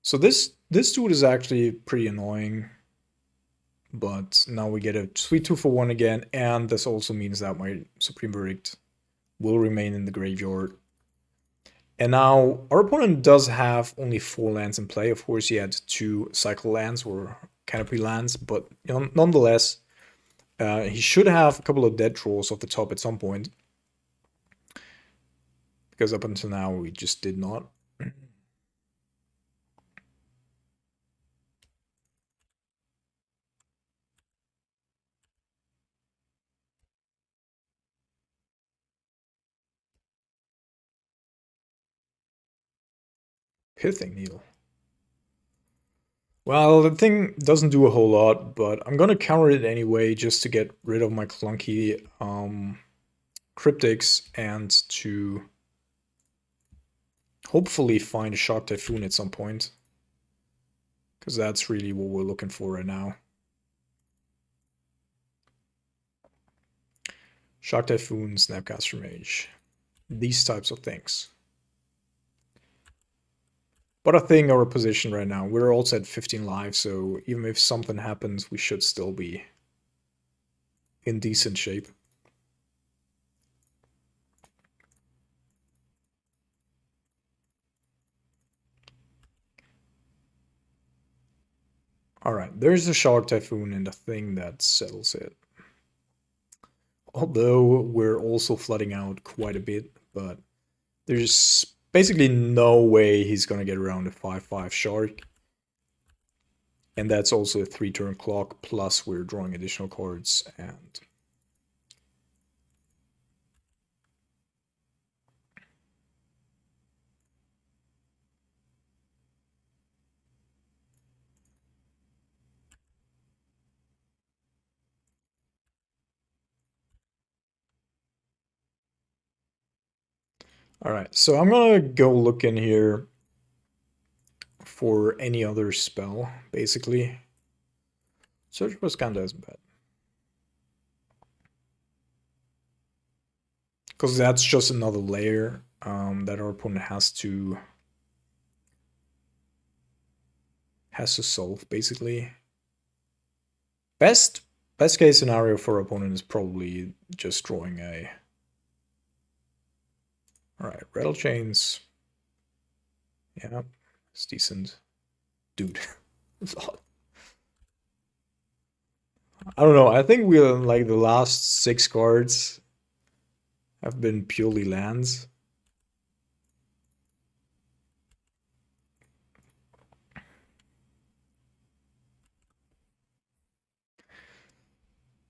So this dude is actually pretty annoying. But now we get a sweet 2-for-1 again, and this also means that my Supreme Verdict will remain in the graveyard. And now our opponent does have only 4 lands in play. Of course, he had 2 cycle lands or canopy lands, but nonetheless, he should have a couple of dead draws off the top at some point. Because up until now, we just did not. Pithing Needle. Well, the thing doesn't do a whole lot, but I'm gonna counter it anyway just to get rid of my clunky cryptics and to hopefully find a Shock Typhoon at some point. Because that's really what we're looking for right now. Shock Typhoon, Snapcaster Mage. These types of things. But I think our position right now, we're also at 15 lives, so even if something happens, we should still be in decent shape. Alright, there's a Shock Typhoon and the thing that settles it. Although we're also flooding out quite a bit, but there's basically no way he's gonna get around a 5/5 Shark. And that's also a 3-turn clock, plus we're drawing additional cards, and alright, so I'm gonna go look in here for any other spell, basically. Search for Skanda isn't bad. Because that's just another layer that our opponent has to solve, basically. Best case scenario for our opponent is probably just drawing a... Alright, Rattle Chains. Yeah, it's decent. Dude. I don't know, I think we're like the last 6 cards have been purely lands.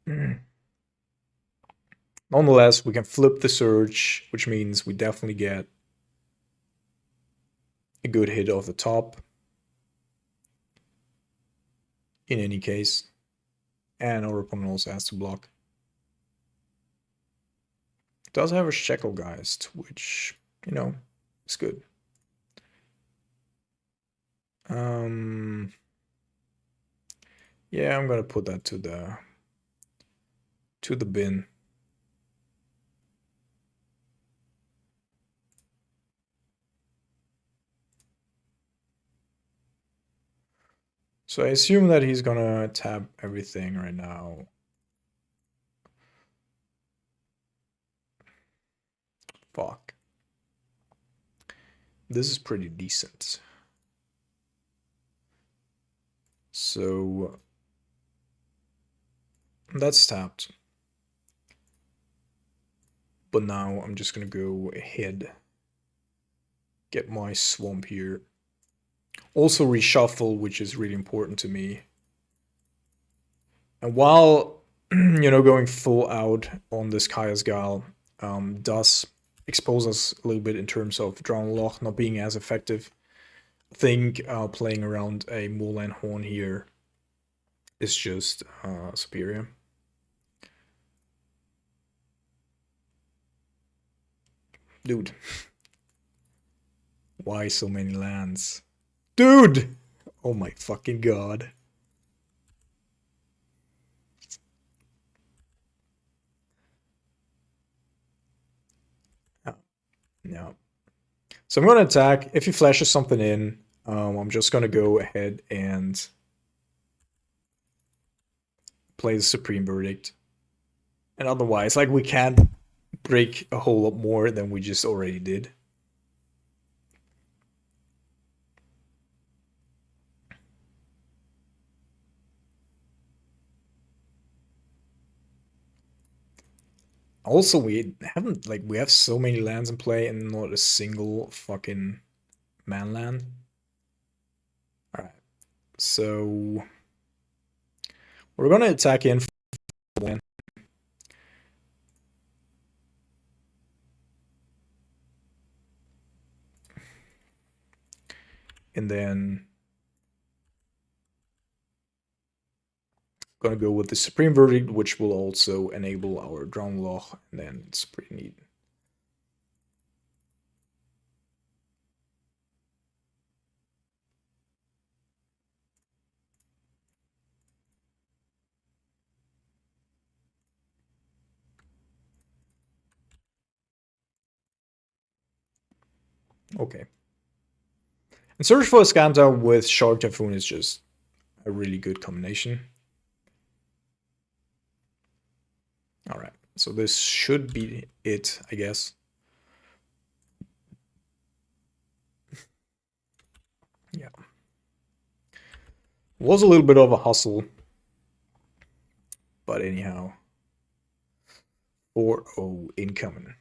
Not Nonetheless, we can flip the search, which means we definitely get a good hit off the top. In any case. And our opponent also has to block. It does have a Shackelgeist, which, you know, is good. Yeah, I'm gonna put that to the bin. So I assume that he's gonna tap everything right now. Fuck. This is pretty decent. So that's tapped. But now I'm just gonna go ahead, get my swamp here. Also reshuffle, which is really important to me. And while, you know, going full out on this Kaya's Gal does expose us a little bit in terms of Drown Loch not being as effective, I think playing around a Moorland Horn here is just superior. Dude. Why so many lands? Dude! Oh my fucking god. No. So I'm going to attack. If he flashes something in, I'm just going to go ahead and play the Supreme Verdict. And otherwise, like, we can't break a whole lot more than we just already did. Also, we haven't, like, we have so many lands in play and not a single fucking man land. Alright. So we're gonna attack in for land. And then gonna go with the Supreme Verdict, which will also enable our Drown Loch, and then it's pretty neat. Okay. And Search for a Scanta with Shark Typhoon is just a really good combination. Alright, so this should be it, I guess. Yeah. Was a little bit of a hustle. But anyhow. 4-0 incoming.